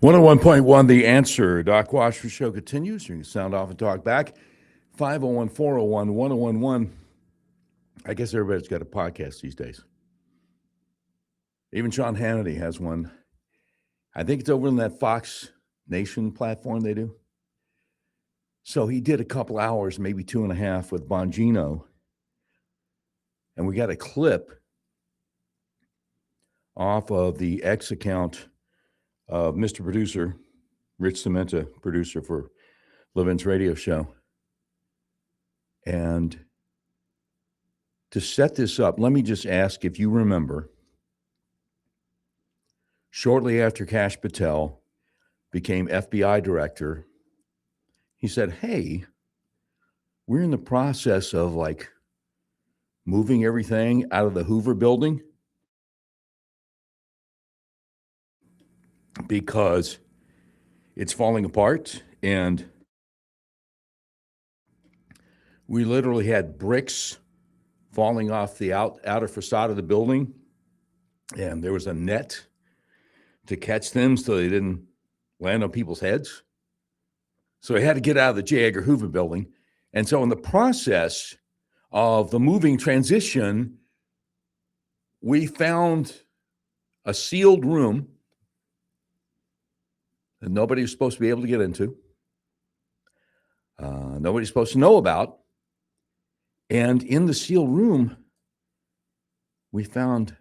101.1 The Answer. Doc Washburn Show continues. You can sound off and talk back. 501 401 1011. I guess everybody's got a podcast these days. Even Sean Hannity has one. I think it's over on that Fox Nation platform they do. So he did a couple hours, maybe 2.5 with Bongino. And we got a clip off of the X account of Mr. Producer, Rich Cementa, producer for Levin's radio show. And to set this up, let me just ask if you remember, shortly after Kash Patel became FBI director, he said, hey, we're in the process of moving everything out of the Hoover building because it's falling apart. And we literally had bricks falling off the outer facade of the building. And there was a net to catch them so they didn't land on people's heads. So they had to get out of the J. Edgar Hoover building. And so in the process of the moving transition, we found a sealed room that nobody was supposed to be able to get into. Nobody's supposed to know about. And in the sealed room, we found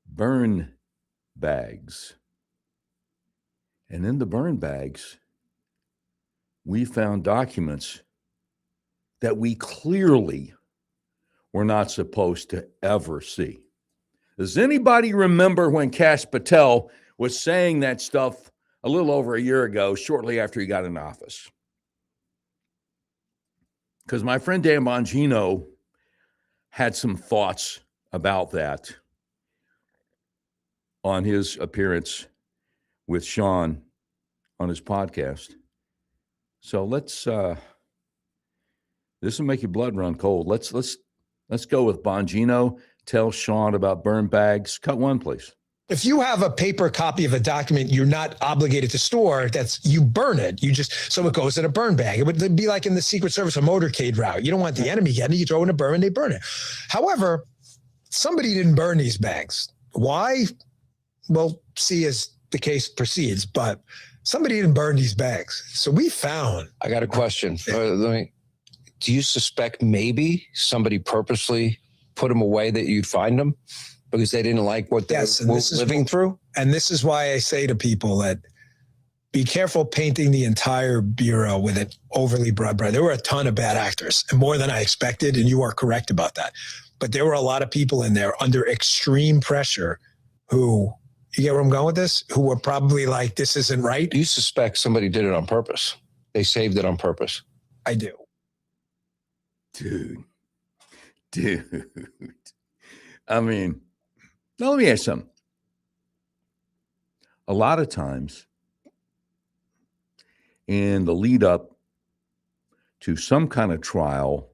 burn bags. And in the burn bags, we found documents that we clearly were not supposed to ever see. Does anybody remember when Kash Patel was saying that stuff a little over a year ago, shortly after he got in office? Because my friend Dan Bongino had some thoughts about that on his appearance with Sean on his podcast. So let's this will make your blood run cold. Let's go with Bongino. Tell Sean about burn bags. Cut one, please. If you have a paper copy of a document you're not obligated to store, you burn it. So it goes in a burn bag. It would be like in the Secret Service, a motorcade route. You don't want the enemy getting it. You throw it in a burn and they burn it. However, somebody didn't burn these bags. Why? We'll see as the case proceeds, but somebody didn't burn these bags. So we found. I got a question. Do you suspect maybe somebody purposely put them away that you'd find them because they didn't like what they were living through? And this is why I say to people that be careful painting the entire Bureau with an overly broad brush. There were a ton of bad actors, and more than I expected, and you are correct about that. But there were a lot of people in there under extreme pressure who, you get where I'm going with this, who were probably like, this isn't right. You suspect somebody did it on purpose. They saved it on purpose. I do. Dude. I mean, now let me ask you something. A lot of times in the lead up to some kind of trial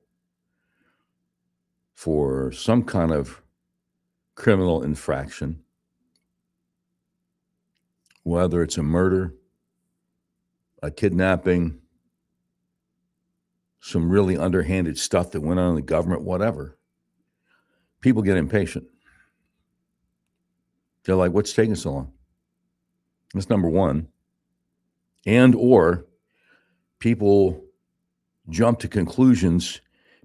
for some kind of criminal infraction, whether it's a murder, a kidnapping, some really underhanded stuff that went on in the government, whatever, people get impatient. They're like, what's taking so long? That's number one. And or people jump to conclusions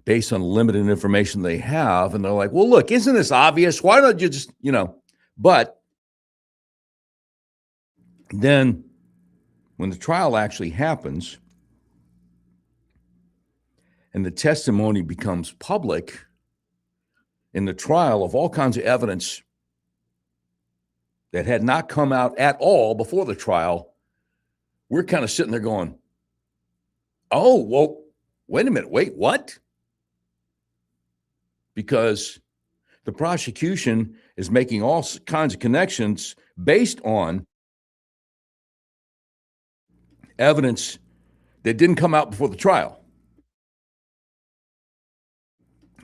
based on limited information they have. And they're like, well, look, isn't this obvious? Why don't you just, but then when the trial actually happens and the testimony becomes public in the trial of all kinds of evidence that had not come out at all before the trial, we're kind of sitting there going, oh, well, wait a minute, wait, what? Because the prosecution is making all kinds of connections based on evidence that didn't come out before the trial.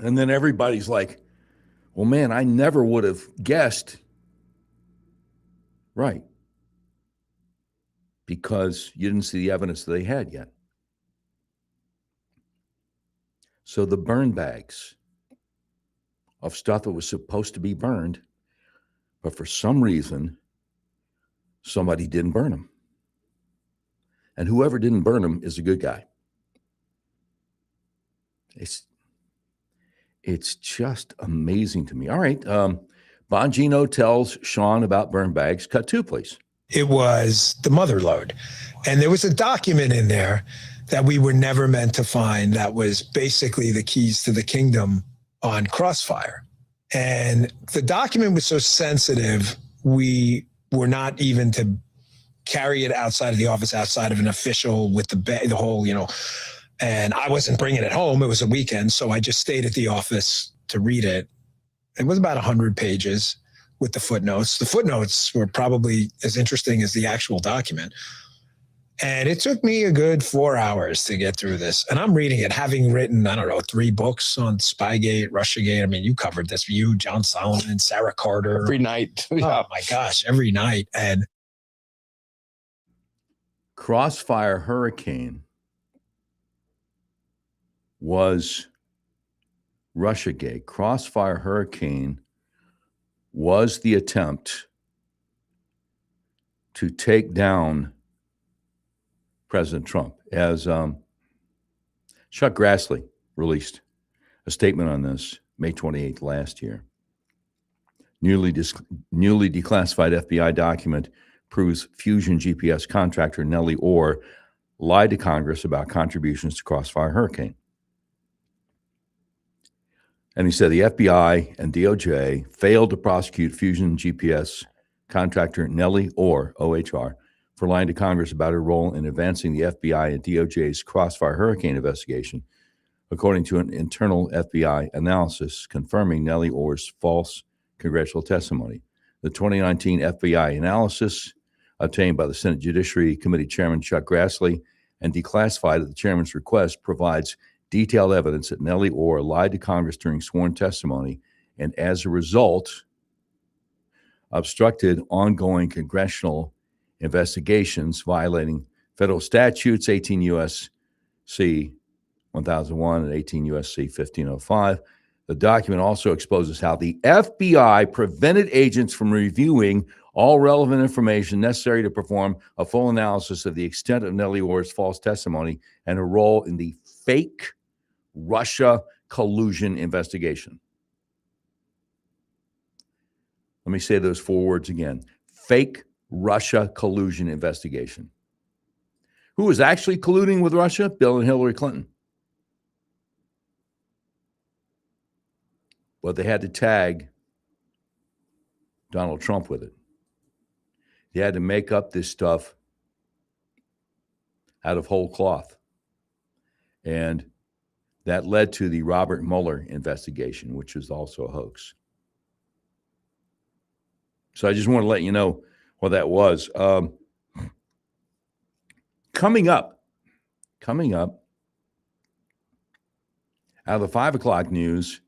And then everybody's like, well, man, I never would have guessed. Right. because you didn't see the evidence that they had yet. So the burn bags of stuff that was supposed to be burned, but for some reason, somebody didn't burn them. And whoever didn't burn them is a good guy. It's just amazing to me. All right. Bongino tells Sean about burn bags. Cut 2, please. It was the mother lode. And there was a document in there that we were never meant to find that was basically the keys to the kingdom on Crossfire. And the document was so sensitive, we were not even to carry it outside of the office, outside of an official with the whole, and I wasn't bringing it home. It was a weekend. So I just stayed at the office to read it. It was about 100 pages with the footnotes. The footnotes were probably as interesting as the actual document. And it took me a good 4 hours to get through this. And I'm reading it, having written, 3 books on Spygate, Russiagate. I mean, you covered this. You, John Solomon, Sarah Carter. Every night. Oh, my gosh, every night. And Crossfire Hurricane was Russiagate. Crossfire Hurricane was the attempt to take down President Trump. As Chuck Grassley released a statement on this May 28th last year. Newly declassified FBI document proves Fusion GPS contractor Nellie Orr lied to Congress about contributions to Crossfire Hurricane. And he said the FBI and DOJ failed to prosecute Fusion GPS contractor Nellie Orr, OHR, for lying to Congress about her role in advancing the FBI and DOJ's Crossfire Hurricane investigation, according to an internal FBI analysis confirming Nellie Orr's false congressional testimony. The 2019 FBI analysis, obtained by the Senate Judiciary Committee Chairman Chuck Grassley and declassified at the chairman's request, provides detailed evidence that Nellie Orr lied to Congress during sworn testimony and, as a result, obstructed ongoing congressional investigations violating federal statutes 18 U.S.C. 1001 and 18 U.S.C. 1505. The document also exposes how the FBI prevented agents from reviewing all relevant information necessary to perform a full analysis of the extent of Nellie Orr's false testimony and her role in the fake Russia collusion investigation. Let me say those 4 words again. Fake Russia collusion investigation. Who was actually colluding with Russia? Bill and Hillary Clinton. But they had to tag Donald Trump with it. They had to make up this stuff out of whole cloth. And that led to the Robert Mueller investigation, which is also a hoax. So I just want to let you know what that was. Coming up, out of the 5 o'clock news,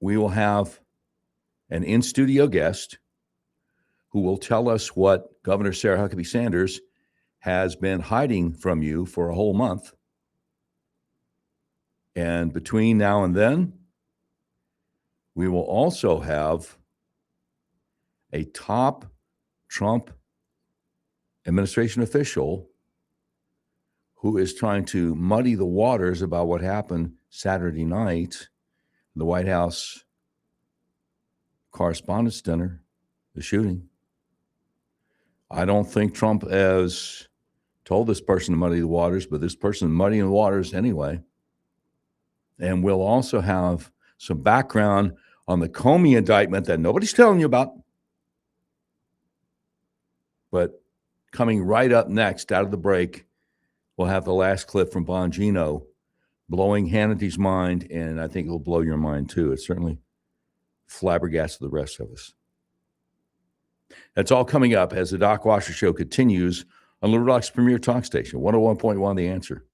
we will have an in-studio guest who will tell us what Governor Sarah Huckabee Sanders has been hiding from you for a whole month. And between now and then, we will also have a top Trump administration official who is trying to muddy the waters about what happened Saturday night, the White House Correspondents' Dinner, the shooting. I don't think Trump has told this person to muddy the waters, but this person is muddying the waters anyway. And we'll also have some background on the Comey indictment that nobody's telling you about. But coming right up next out of the break, we'll have the last clip from Bongino blowing Hannity's mind, and I think it'll blow your mind too. It certainly flabbergasted the rest of us. That's all coming up as the Doc Washer Show continues on Little Rock's premier talk station, 101.1 The Answer.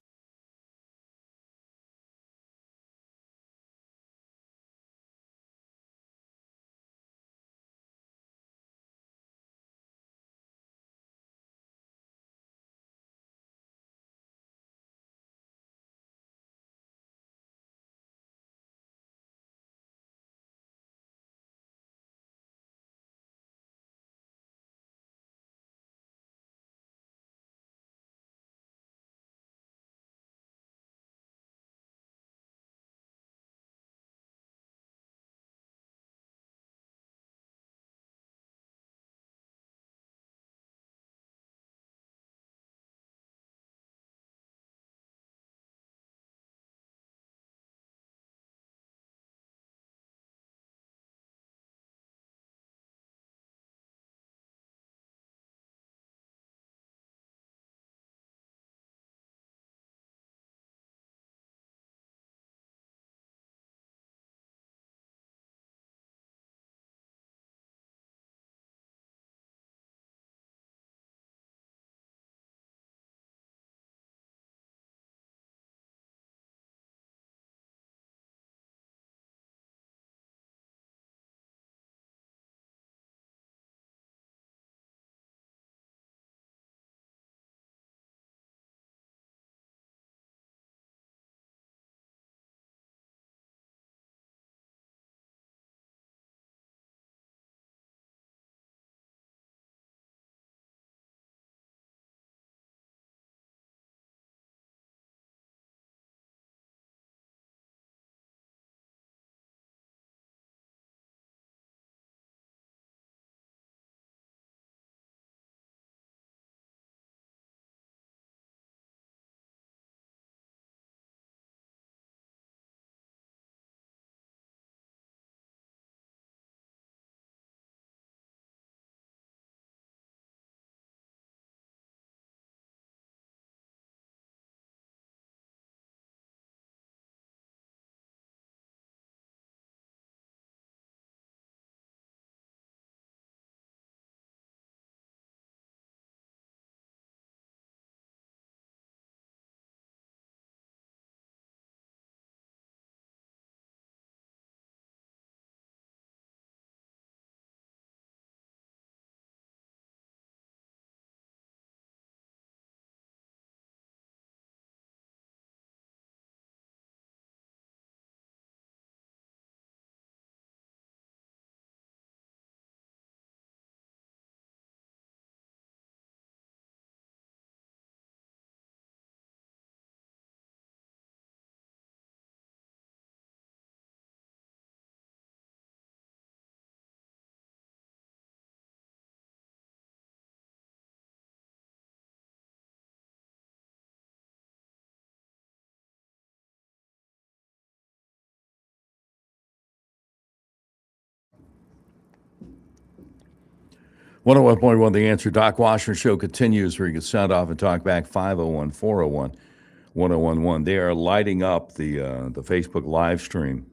101.1 The Answer. Doc Washburn Show continues where you can sound off and talk back. 501-401-1011. They are lighting up the Facebook live stream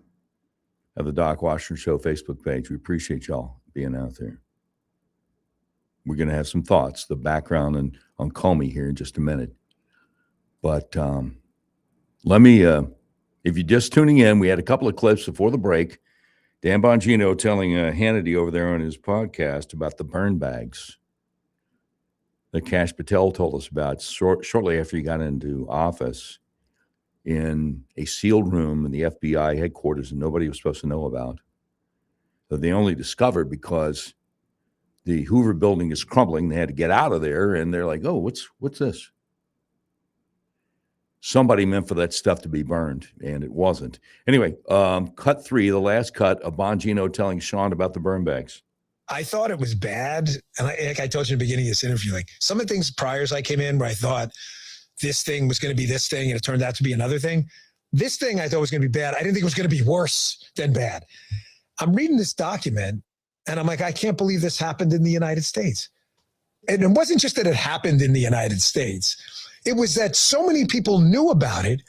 of the Doc Washburn Show Facebook page. We appreciate y'all being out there. We're going to have some thoughts, the background on Comey here in just a minute. But let me, if you're just tuning in, we had a couple of clips before the break. Dan Bongino telling Hannity over there on his podcast about the burn bags that Kash Patel told us about shortly after he got into office in a sealed room in the FBI headquarters that nobody was supposed to know about. That they only discovered because the Hoover building is crumbling. They had to get out of there, and they're like, oh, what's this? Somebody meant for that stuff to be burned, and it wasn't. Anyway, cut 3, the last cut of Bongino telling Sean about the burn bags. I thought it was bad. And like I told you in the beginning of this interview, like some of the things prior as I came in where I thought this thing was going to be this thing and it turned out to be another thing. This thing I thought was going to be bad. I didn't think it was going to be worse than bad. I'm reading this document and I'm like, I can't believe this happened in the United States. And it wasn't just that it happened in the United States. It was that so many people knew about it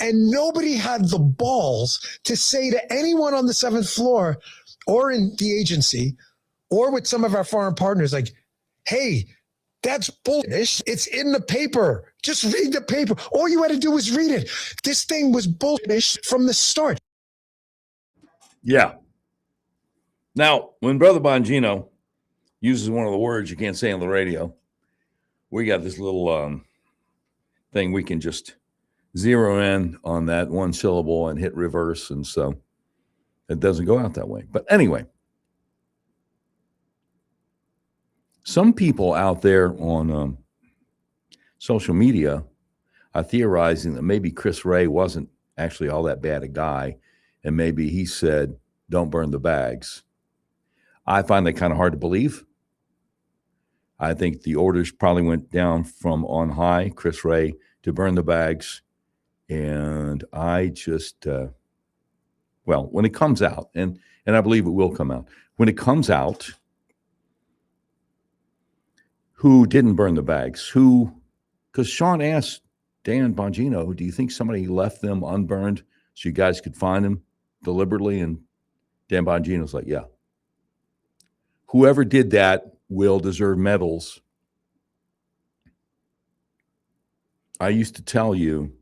and nobody had the balls to say to anyone on the 7th floor or in the agency or with some of our foreign partners, like, hey, that's bullshit. It's in the paper. Just read the paper. All you had to do was read it. This thing was bullshit from the start. Yeah. Now, when Brother Bongino uses one of the words you can't say on the radio, we got this little thing we can just zero in on that one syllable and hit reverse. And so it doesn't go out that way. But anyway, some people out there on social media are theorizing that maybe Chris Wray wasn't actually all that bad a guy, and maybe he said, don't burn the bags. I find that kind of hard to believe. I think the orders probably went down from on high, Chris Wray, to burn the bags. And I just, well, when it comes out, and I believe it will come out, when it comes out, who didn't burn the bags? Because Sean asked Dan Bongino, do you think somebody left them unburned so you guys could find them deliberately? And Dan Bongino's like, yeah. Whoever did that will deserve medals. I used to tell you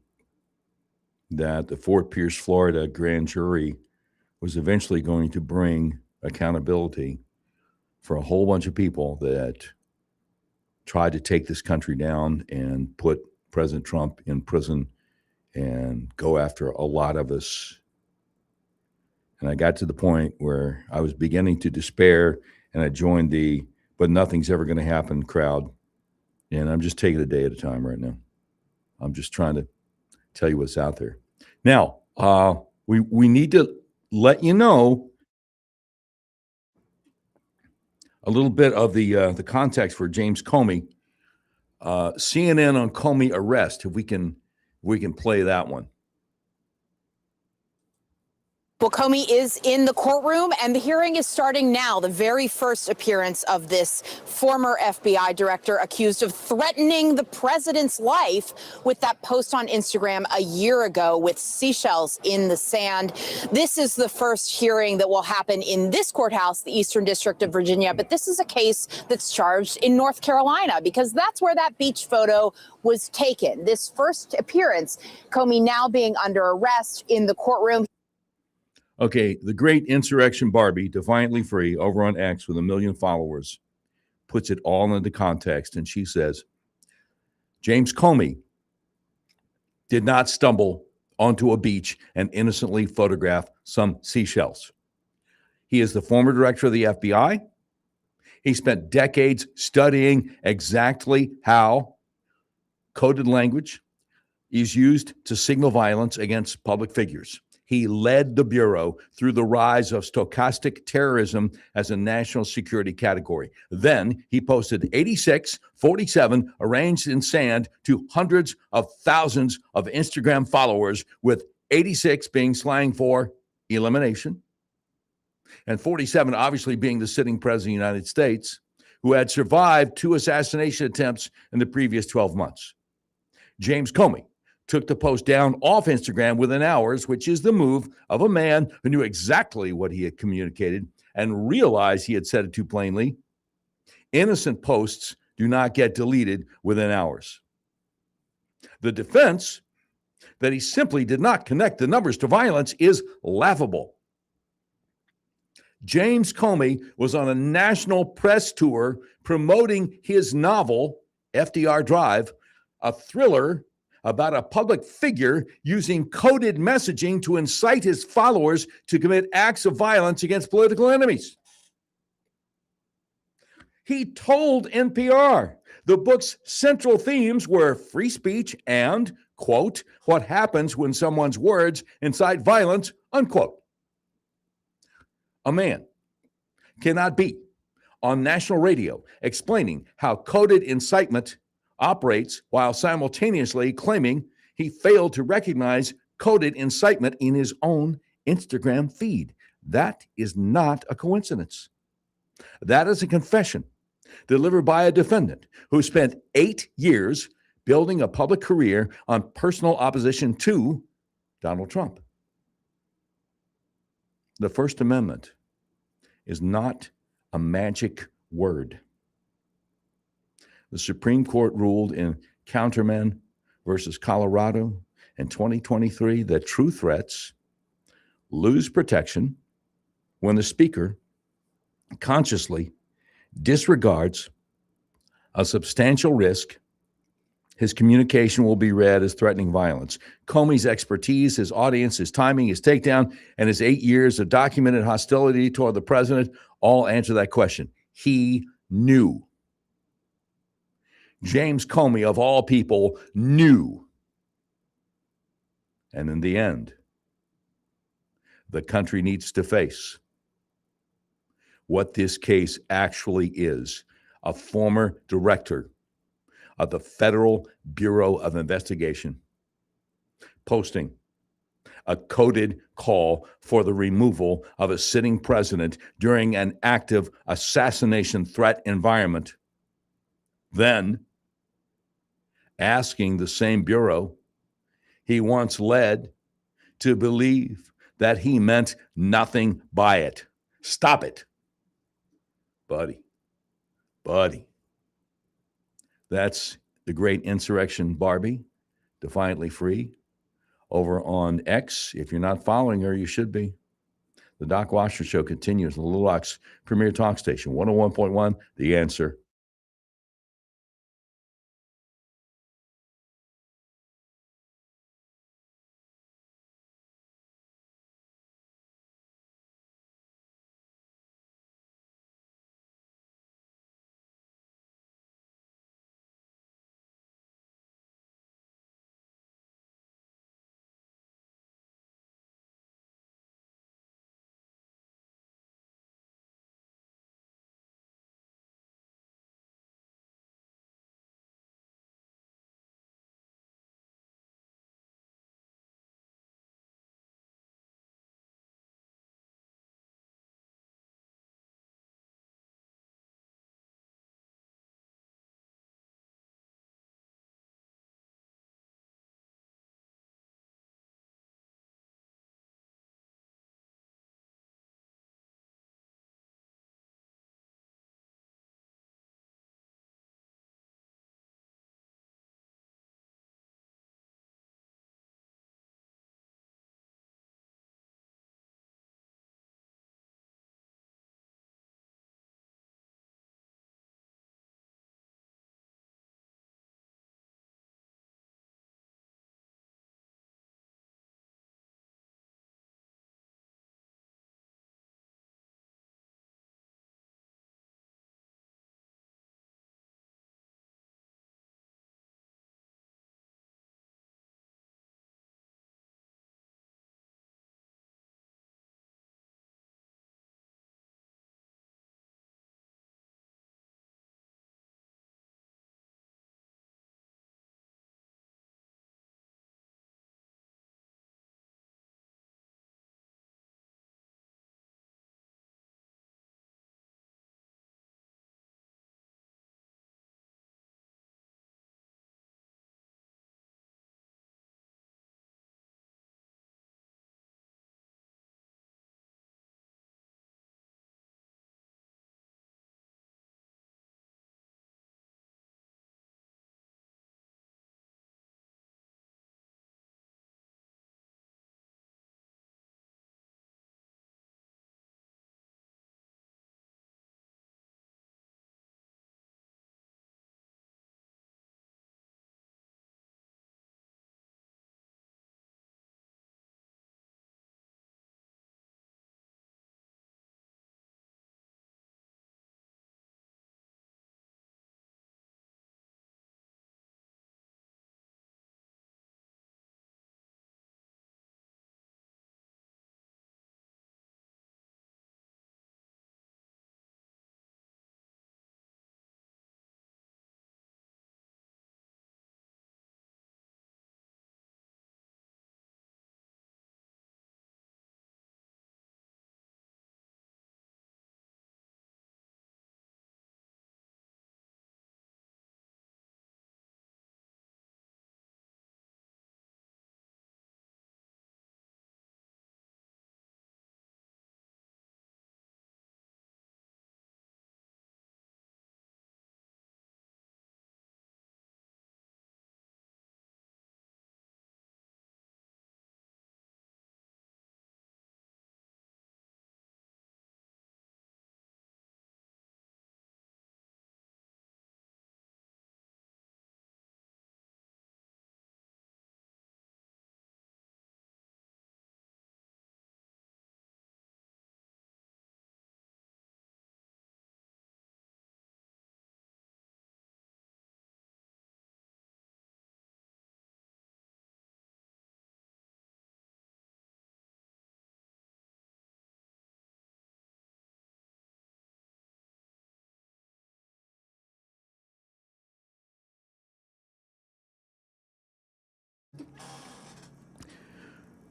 that the Fort Pierce, Florida grand jury was eventually going to bring accountability for a whole bunch of people that tried to take this country down and put President Trump in prison and go after a lot of us. And I got to the point where I was beginning to despair, and I joined the but nothing's ever going to happen crowd. And I'm just taking it a day at a time right now. I'm just trying to tell you what's out there. Now, we need to let you know a little bit of the context for James Comey. CNN on Comey arrest. If we can play that one. Well, Comey is in the courtroom, and the hearing is starting now. The very first appearance of this former FBI director accused of threatening the president's life with that post on Instagram a year ago with seashells in the sand. This is the first hearing that will happen in this courthouse, the Eastern District of Virginia. But this is a case that's charged in North Carolina because that's where that beach photo was taken. This first appearance, Comey now being under arrest in the courtroom. Okay, the great insurrection Barbie, defiantly free, over on X with 1 million followers, puts it all into context. And she says, James Comey did not stumble onto a beach and innocently photograph some seashells. He is the former director of the FBI. He spent decades studying exactly how coded language is used to signal violence against public figures. He led the Bureau through the rise of stochastic terrorism as a national security category. Then he posted 86, 47 arranged in sand to hundreds of thousands of Instagram followers, with 86 being slang for elimination, and 47 obviously being the sitting president of the United States, who had survived 2 assassination attempts in the previous 12 months. James Comey took the post down off Instagram within hours, which is the move of a man who knew exactly what he had communicated and realized he had said it too plainly. Innocent posts do not get deleted within hours. The defense that he simply did not connect the numbers to violence is laughable. James Comey was on a national press tour promoting his novel, FDR Drive, a thriller about a public figure using coded messaging to incite his followers to commit acts of violence against political enemies. He told NPR the book's central themes were free speech and, quote, what happens when someone's words incite violence, unquote. A man cannot be on national radio explaining how coded incitement operates while simultaneously claiming he failed to recognize coded incitement in his own Instagram feed. That is not a coincidence. That is a confession delivered by a defendant who spent 8 years building a public career on personal opposition to Donald Trump. The First Amendment is not a magic word. The Supreme Court ruled in Counterman versus Colorado in 2023 that true threats lose protection when the speaker consciously disregards a substantial risk his communication will be read as threatening violence. Comey's expertise, his audience, his timing, his takedown, and his 8 years of documented hostility toward the president all answer that question. He knew. James Comey, of all people, knew. And in the end, the country needs to face what this case actually is: a former director of the Federal Bureau of Investigation posting a coded call for the removal of a sitting president during an active assassination threat environment, then asking the same bureau he once led to believe that he meant nothing by it. Stop it. Buddy. That's the great insurrection Barbie, defiantly free, over on X. If you're not following her, you should be. The Doc Washer Show continues on the Little Rock's premier talk station, 101.1, The Answer.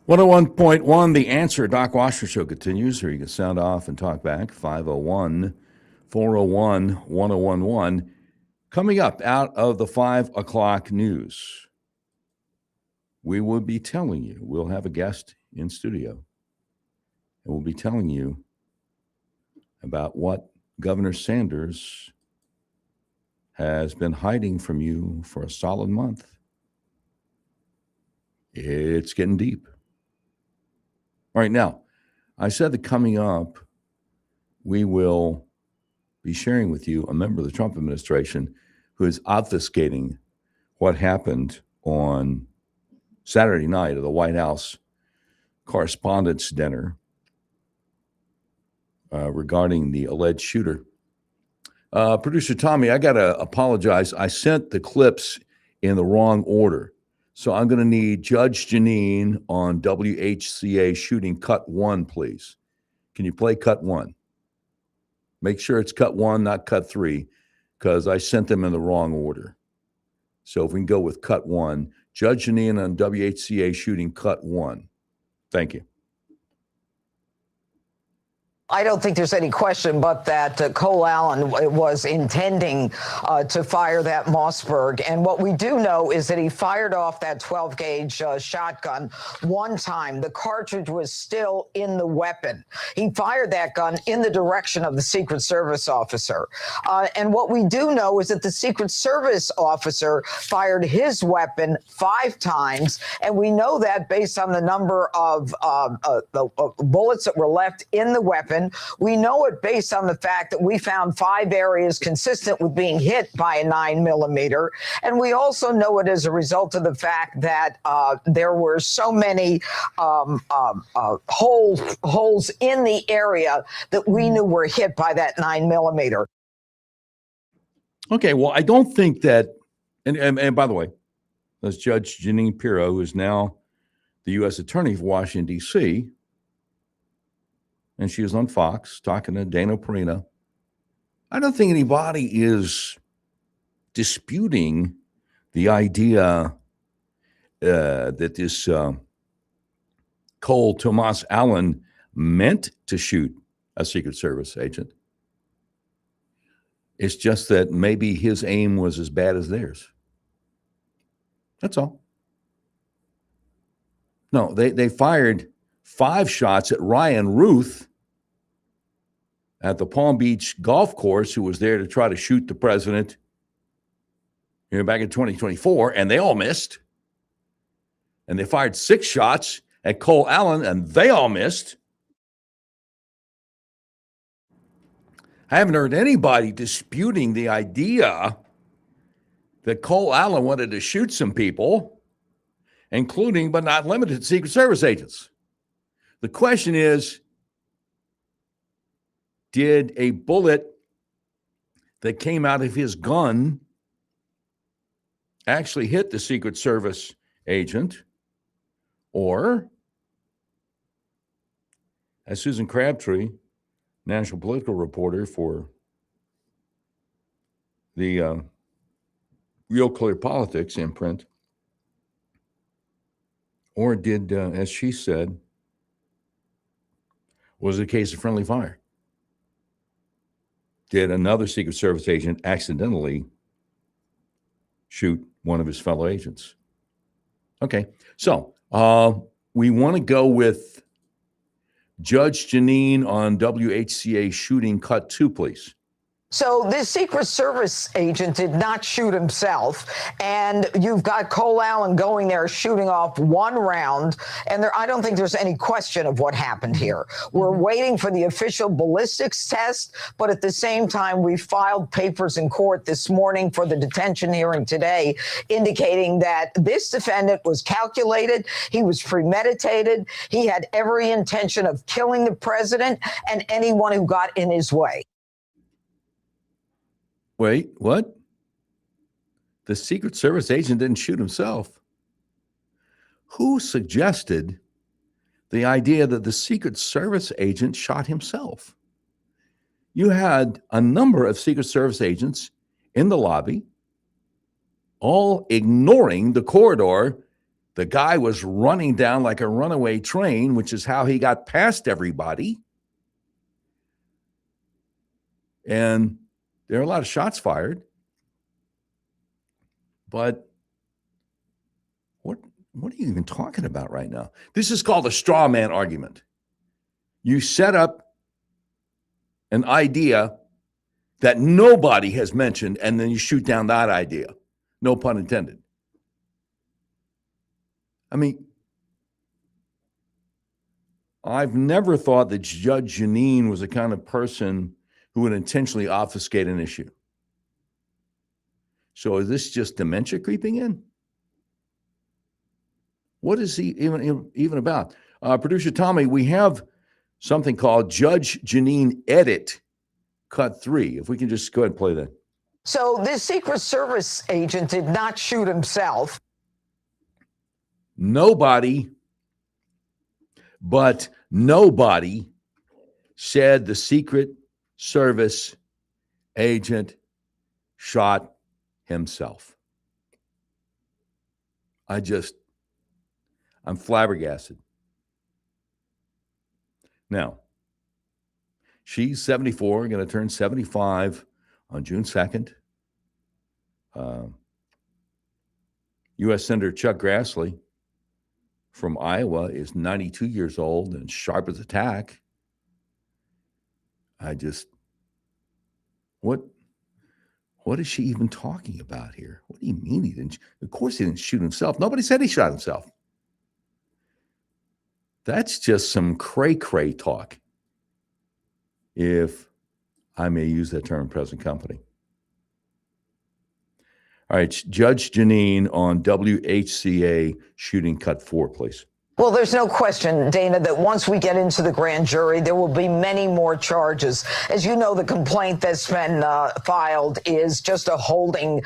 101.1, The Answer. Doc Washer Show continues. Or you can sound off and talk back. 501-401-1011. Coming up out of the 5 o'clock news, we will be telling you, we'll have a guest in studio, and we'll be telling you about what Governor Sanders has been hiding from you for a solid month. It's getting deep. All right, now, I said that coming up, we will be sharing with you a member of the Trump administration who is obfuscating what happened on Saturday night at the White House Correspondents' Dinner regarding the alleged shooter. Producer Tommy, I got to apologize. I sent the clips in the wrong order. So I'm going to need Judge Janine on WHCA shooting cut 1, please. Can you play cut 1? Make sure it's cut 1, not cut 3, because I sent them in the wrong order. So if we can go with cut 1, Judge Janine on WHCA shooting cut 1. Thank you. I don't think there's any question but that Cole Allen was intending to fire that Mossberg. And what we do know is that he fired off that 12-gauge shotgun one time. The cartridge was still in the weapon. He fired that gun in the direction of the Secret Service officer. And what we do know is that the Secret Service officer fired his weapon 5 times. And we know that based on the number of bullets that were left in the weapon. We know it based on the fact that we found 5 areas consistent with being hit by a 9mm. And we also know it as a result of the fact that there were so many holes in the area that we knew were hit by that 9mm. Okay, well, I don't think that, and by the way, that's Judge Janine Pirro, who is now the U.S. Attorney for Washington, D.C., and she was on Fox talking to Dana Perino. I don't think anybody is disputing the idea that this Cole Tomas Allen meant to shoot a Secret Service agent. It's just that maybe his aim was as bad as theirs. That's all. No, they fired 5 shots at Ryan Ruth at the Palm Beach golf course, who was there to try to shoot the president back in 2024, and they all missed. And they fired 6 shots at Cole Allen, and they all missed. I haven't heard anybody disputing the idea that Cole Allen wanted to shoot some people, including but not limited to Secret Service agents. The question is, did a bullet that came out of his gun actually hit the Secret Service agent? Or, as Susan Crabtree, national political reporter for the Real Clear Politics imprint, or did, as she said, was it a case of friendly fire? Did another Secret Service agent accidentally shoot one of his fellow agents? Okay, so we want to go with Judge Janine on WHCA shooting cut 2, please. So this Secret Service agent did not shoot himself, and you've got Cole Allen going there shooting off 1 round, and I don't think there's any question of what happened here. We're waiting for the official ballistics test, but at the same time, we filed papers in court this morning for the detention hearing today, indicating that this defendant was calculated, he was premeditated, he had every intention of killing the president and anyone who got in his way. Wait, what? The Secret Service agent didn't shoot himself. Who suggested the idea that the Secret Service agent shot himself? You had a number of Secret Service agents in the lobby, all ignoring the corridor The guy was running down like a runaway train, which is how he got past everybody. And there are a lot of shots fired. But what are you even talking about right now? This is called a straw man argument. You set up an idea that nobody has mentioned, and then you shoot down that idea. No pun intended. I mean, I've never thought that Judge Jeanine was the kind of person who would intentionally obfuscate an issue. So is this just dementia creeping in? What is he even about? Producer Tommy, we have something called Judge Jeanine Edit Cut 3. If we can just go ahead and play that. So this Secret Service agent did not shoot himself. Nobody said the Secret Service agent shot himself. I'm flabbergasted. Now, she's 74, going to turn 75 on June 2nd. U.S. Senator Chuck Grassley from Iowa is 92 years old and sharp as a tack. What is she even talking about here? What do you mean he didn't? Of course he didn't shoot himself. Nobody said he shot himself. That's just some cray-cray talk, if I may use that term in present company. All right, Judge Jeanine on WHCA shooting cut 4, please. Well, there's no question, Dana, that once we get into the grand jury, there will be many more charges. As you know, the complaint that's been filed is just a holding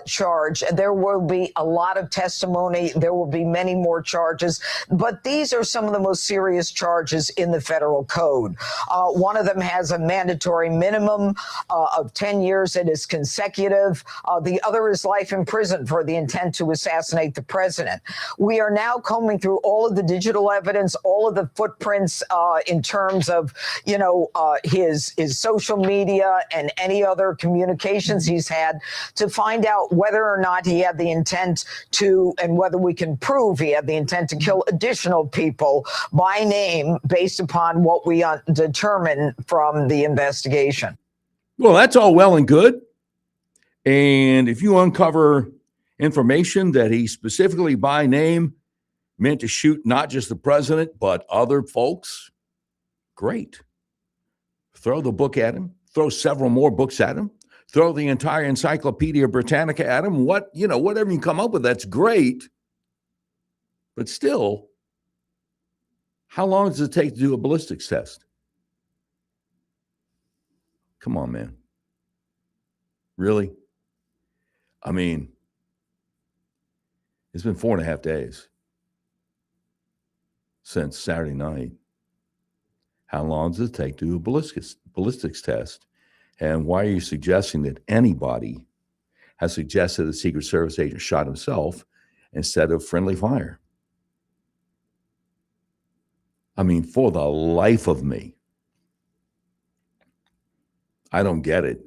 charge. There will be a lot of testimony. There will be many more charges. But these are some of the most serious charges in the federal code. One of them has a mandatory minimum of 10 years that is consecutive. The other is life in prison for the intent to assassinate the president. We are now combing through all of the digital evidence, all of the footprints in terms of, his social media and any other communications he's had to find out whether or not he had the intent to, and whether we can prove he had the intent to kill additional people by name based upon what we determine from the investigation. Well, that's all well and good. And if you uncover information that he specifically by name meant to shoot not just the president, but other folks, great. Throw the book at him, throw several more books at him, throw the entire Encyclopedia Britannica at him. Whatever you come up with, that's great. But still, how long does it take to do a ballistics test? Come on, man. Really? I mean, it's been 4.5 days since Saturday night. How long does it take to do a ballistics test? And why are you suggesting that anybody has suggested the Secret Service agent shot himself instead of friendly fire? I mean, for the life of me, I don't get it.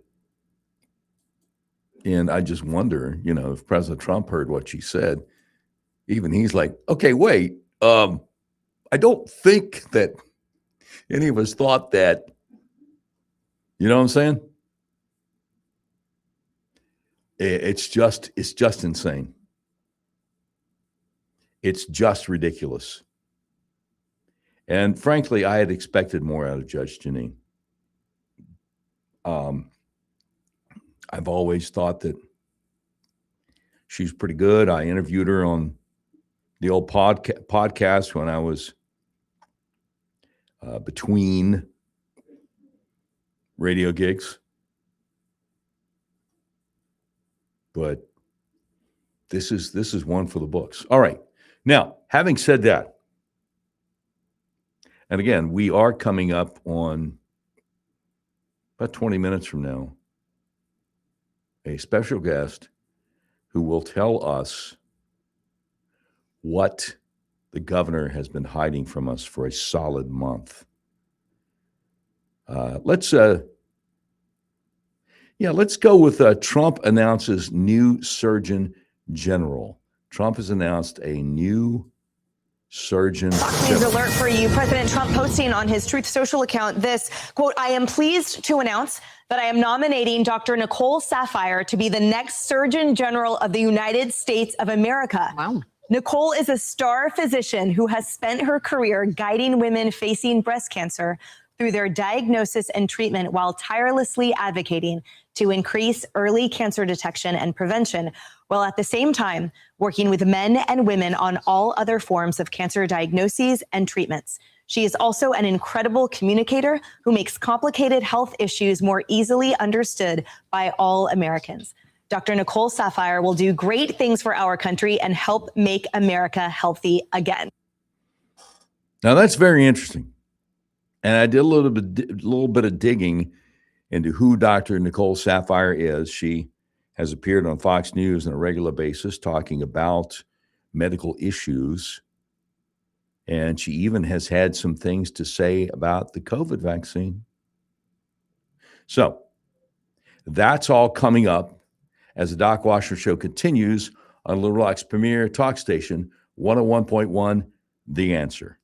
And I just wonder, if President Trump heard what she said, even he's like, okay, wait, I don't think that any of us thought that. You know what I'm saying? It's just insane. It's just ridiculous. And frankly, I had expected more out of Judge Jeanine. I've always thought that she's pretty good. I interviewed her on the old podcast when I was between radio gigs. But this is one for the books. All right. Now, having said that, and again, we are coming up on about 20 minutes from now, a special guest who will tell us what the governor has been hiding from us for a solid month. Let's go with Trump announces new Surgeon General. Trump has announced a new Surgeon Fox News alert for you. President Trump posting on his Truth Social account this, quote, "I am pleased to announce that I am nominating Dr. Nicole Saphier to be the next Surgeon General of the United States of America." Wow. Nicole is a star physician who has spent her career guiding women facing breast cancer through their diagnosis and treatment while tirelessly advocating to increase early cancer detection and prevention, while at the same time working with men and women on all other forms of cancer diagnoses and treatments. She is also an incredible communicator who makes complicated health issues more easily understood by all Americans. Dr. Nicole Saphier will do great things for our country and help make America healthy again. Now that's very interesting. And I did a little bit of digging into who Dr. Nicole Saphier is. She has appeared on Fox News on a regular basis talking about medical issues. And she even has had some things to say about the COVID vaccine. So that's all coming up as the Doc Washburn Show continues on Little Rock's premier talk station, 101.1 The Answer.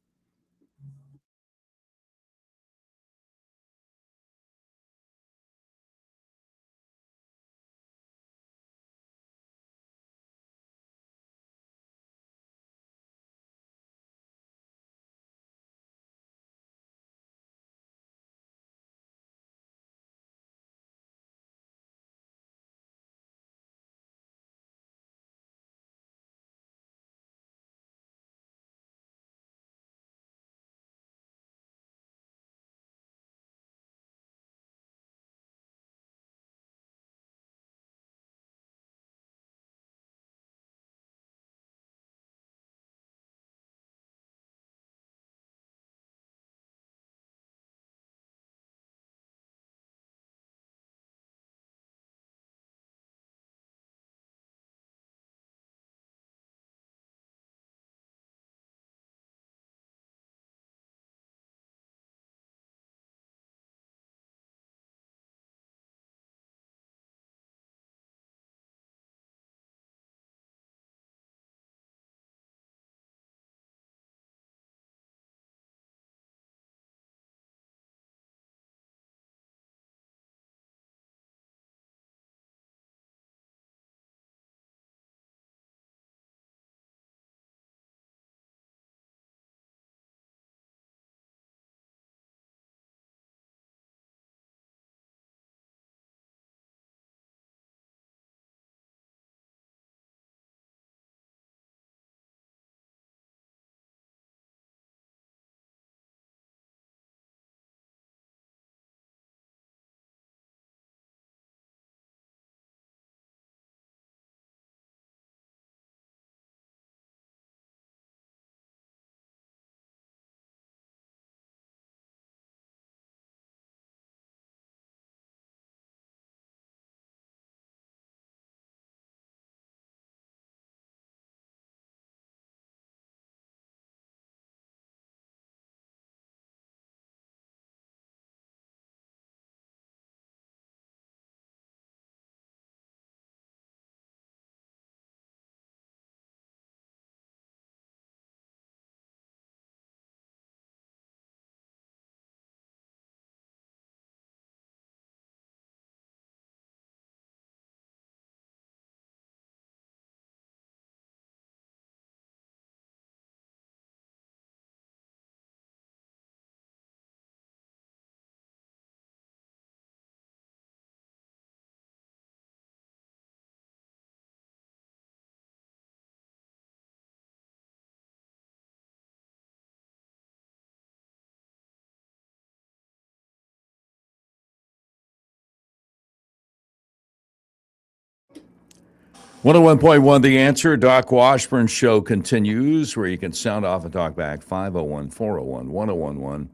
One 101.1 The Answer, Doc Washburn Show continues, where you can sound off and talk back, 501-401-1011.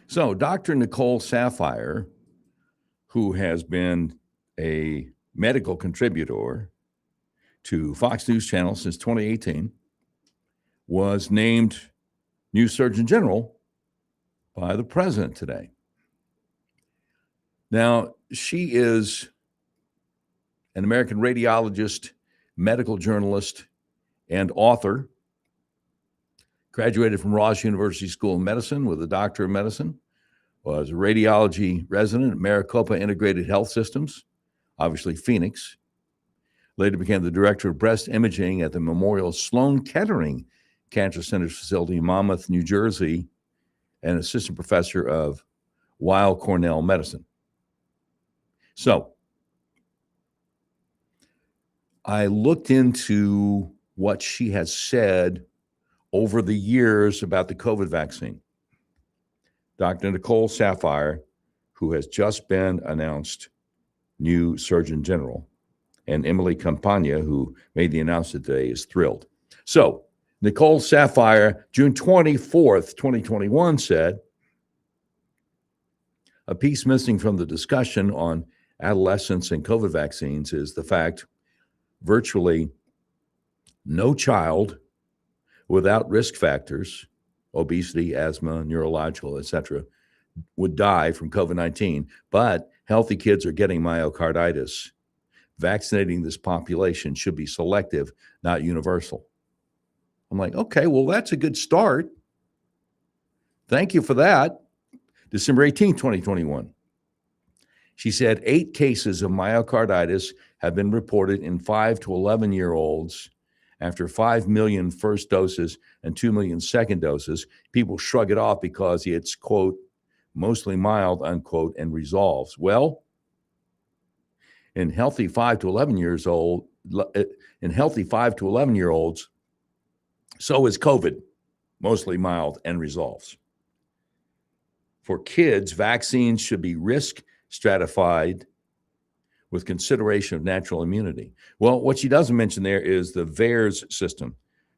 So Dr. Nicole Saphier, who has been a medical contributor to Fox News Channel since 2018, was named new Surgeon General by the president today. Now, she is an American radiologist, medical journalist, and author. Graduated from Ross University School of Medicine with a doctorate of medicine. Was a radiology resident at Maricopa Integrated Health Systems, obviously Phoenix. Later became the director of breast imaging at the Memorial Sloan Kettering Cancer Center's facility in Monmouth, New Jersey, and assistant professor of Weill Cornell Medicine. So I looked into what she has said over the years about the COVID vaccine. Dr. Nicole Saphier, who has just been announced new Surgeon General, and Emily Campagna, who made the announcement today, is thrilled. So Nicole Saphier, June 24th, 2021, said, a piece missing from the discussion on adolescents and COVID vaccines is the fact virtually no child without risk factors, obesity, asthma, neurological, etc., would die from COVID-19, but healthy kids are getting myocarditis. Vaccinating this population should be selective, not universal. I'm like, okay, well, that's a good start. Thank you for that. December 18th, 2021. She said 8 cases of myocarditis have been reported in 5 to 11-year-olds after 5 million first doses and 2 million second doses. People shrug it off because it's, quote, mostly mild, unquote, and resolves. Well, in healthy 5 to 11-year-olds, so is COVID, mostly mild and resolves. For kids, vaccines should be risk stratified with consideration of natural immunity. Well, what she doesn't mention there is the VAERS system.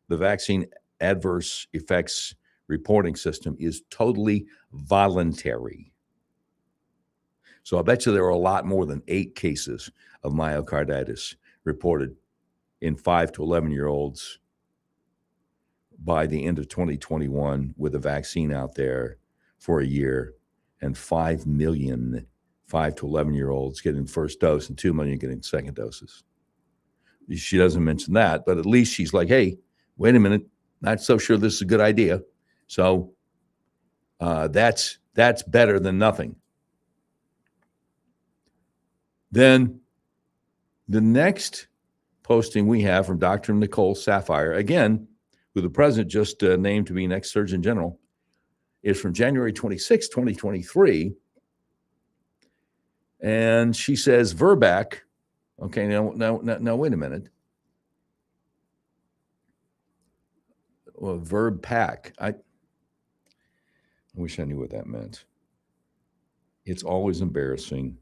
The Vaccine Adverse Effects Reporting System is totally voluntary. So I bet you there are a lot more than 8 cases of myocarditis reported in 5 to 11-year-olds by the end of 2021 with a vaccine out there for a year, and 5 million 5 to 11-year-olds getting the first dose and 2 million getting second doses. She doesn't mention that, but at least she's like, hey, wait a minute, not so sure this is a good idea. So that's better than nothing. Then the next posting we have from Dr. Nicole Saphier, again, who the president just named to be next Surgeon General, is from January 26, 2023. And she says, Verbac, okay, now, wait a minute. Well, verb pack. I wish I knew what that meant. It's always embarrassing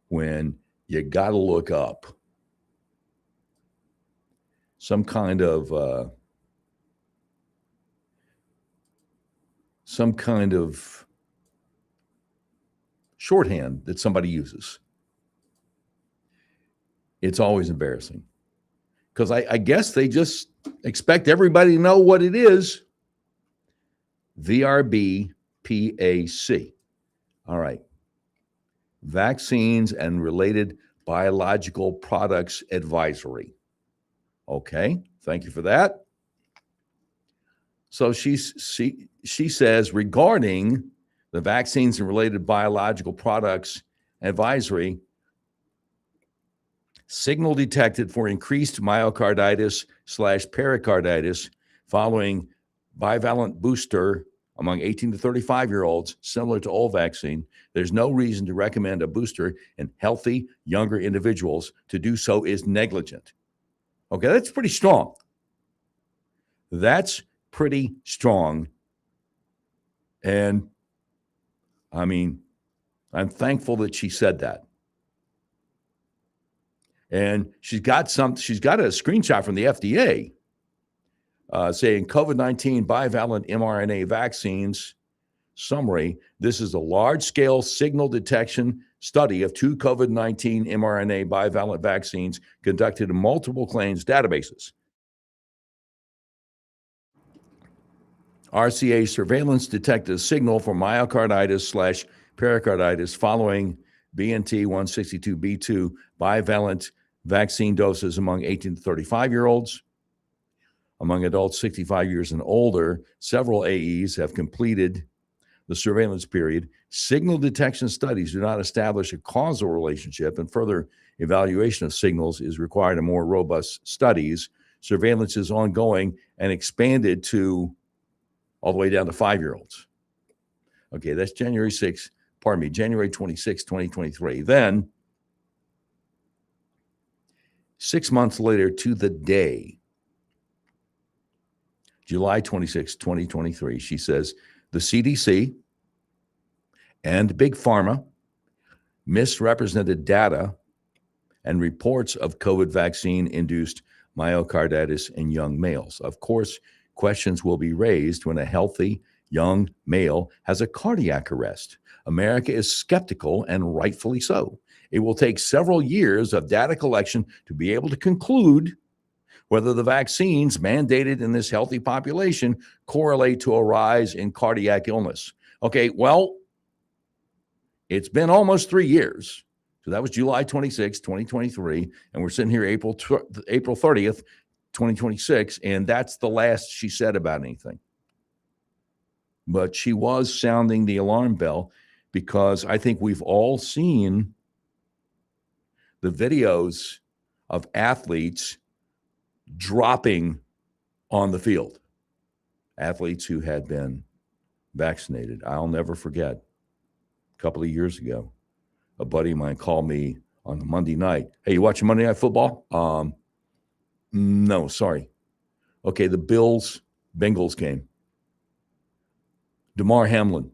when you got to look up some kind of shorthand that somebody uses. It's always embarrassing because I guess they just expect everybody to know what it is. VRB PAC. All right. Vaccines and Related Biological Products Advisory. Okay, thank you for that. So she says, regarding the Vaccines and Related Biological Products Advisory, signal detected for increased myocarditis/pericarditis following bivalent booster among 18 to 35-year-olds, similar to old vaccine. There's no reason to recommend a booster in healthy, younger individuals. To do so is negligent. Okay, that's pretty strong. That's pretty strong. And I mean, I'm thankful that she said that. And she's got a screenshot from the FDA saying COVID-19 bivalent mRNA vaccines summary. This is a large-scale signal detection study of 2 COVID-19 mRNA bivalent vaccines conducted in multiple claims databases. RCA surveillance detected a signal for myocarditis / pericarditis following BNT 162b2 bivalent vaccine doses among 18 to 35-year-olds. Among adults 65 years and older, several AEs have completed the surveillance period. Signal detection studies do not establish a causal relationship, and further evaluation of signals is required in more robust studies. Surveillance is ongoing and expanded to all the way down to 5-year-olds. Okay, that's January 26, 2023. Then, 6 months later to the day, July 26, 2023, she says, the CDC and Big Pharma misrepresented data and reports of COVID vaccine-induced myocarditis in young males. Of course, questions will be raised when a healthy young male has a cardiac arrest. America is skeptical, and rightfully so. It will take several years of data collection to be able to conclude whether the vaccines mandated in this healthy population correlate to a rise in cardiac illness. Okay, well, it's been almost 3 years. So that was July 26, 2023. And we're sitting here April 30th, 2026. And that's the last she said about anything. But she was sounding the alarm bell, because I think we've all seen the videos of athletes dropping on the field. Athletes who had been vaccinated. I'll never forget, a couple of years ago, a buddy of mine called me on a Monday night. Hey, you watching Monday Night Football? No, sorry. Okay, the Bengals game. Damar Hamlin,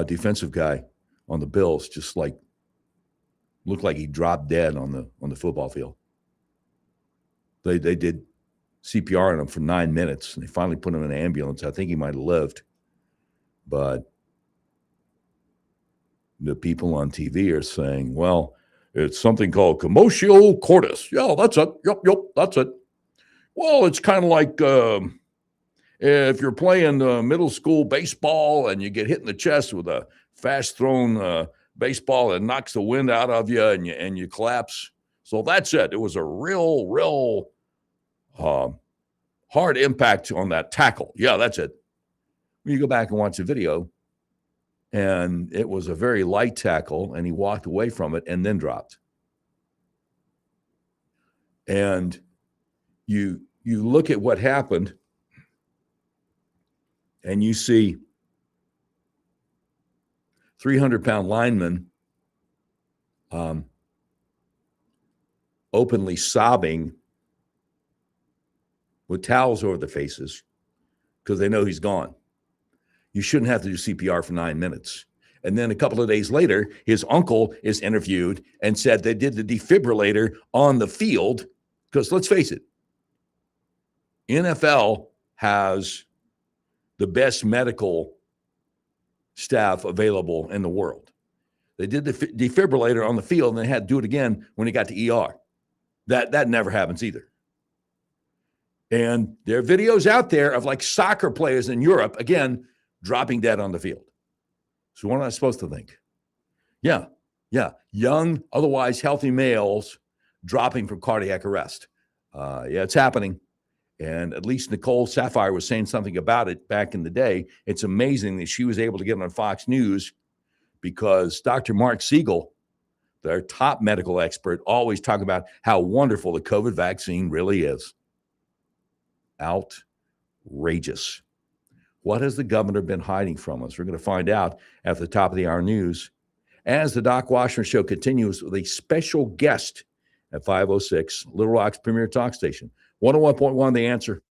defensive guy on the Bills, just like looked like he dropped dead on the football field. They did CPR on him for 9 minutes, and they finally put him in an ambulance. I think he might have lived, but the people on TV are saying, well, it's something called commotio cordis. Yeah, that's it. Yep, that's it. Well, it's kind of like if you're playing middle school baseball and you get hit in the chest with a fast-thrown baseball and knocks the wind out of you and you collapse. So that's it. It was a real hard impact on that tackle. Yeah, that's it. You go back and watch the video, and it was a very light tackle, and he walked away from it and then dropped. And you look at what happened, and you see 300-pound linemen openly sobbing with towels over their faces because they know he's gone. You shouldn't have to do CPR for 9 minutes. And then a couple of days later, his uncle is interviewed and said they did the defibrillator on the field because, let's face it, NFL has the best medical staff available in the world. They did the defibrillator on the field, and they had to do it again when he got to ER. That never happens either. And there are videos out there of like soccer players in Europe, again, dropping dead on the field. So what am I supposed to think? Yeah. Young, otherwise healthy males dropping from cardiac arrest. Yeah, it's happening. And at least Nicole Saphier was saying something about it back in the day. It's amazing that she was able to get on Fox News because Dr. Mark Siegel, their top medical expert, always talk about how wonderful the COVID vaccine really is. Outrageous. What has the governor been hiding from us? We're going to find out at the top of the hour news as the Doc Washburn Show continues with a special guest at 506 Little Rock's premier talk station. 101.1 The Answer.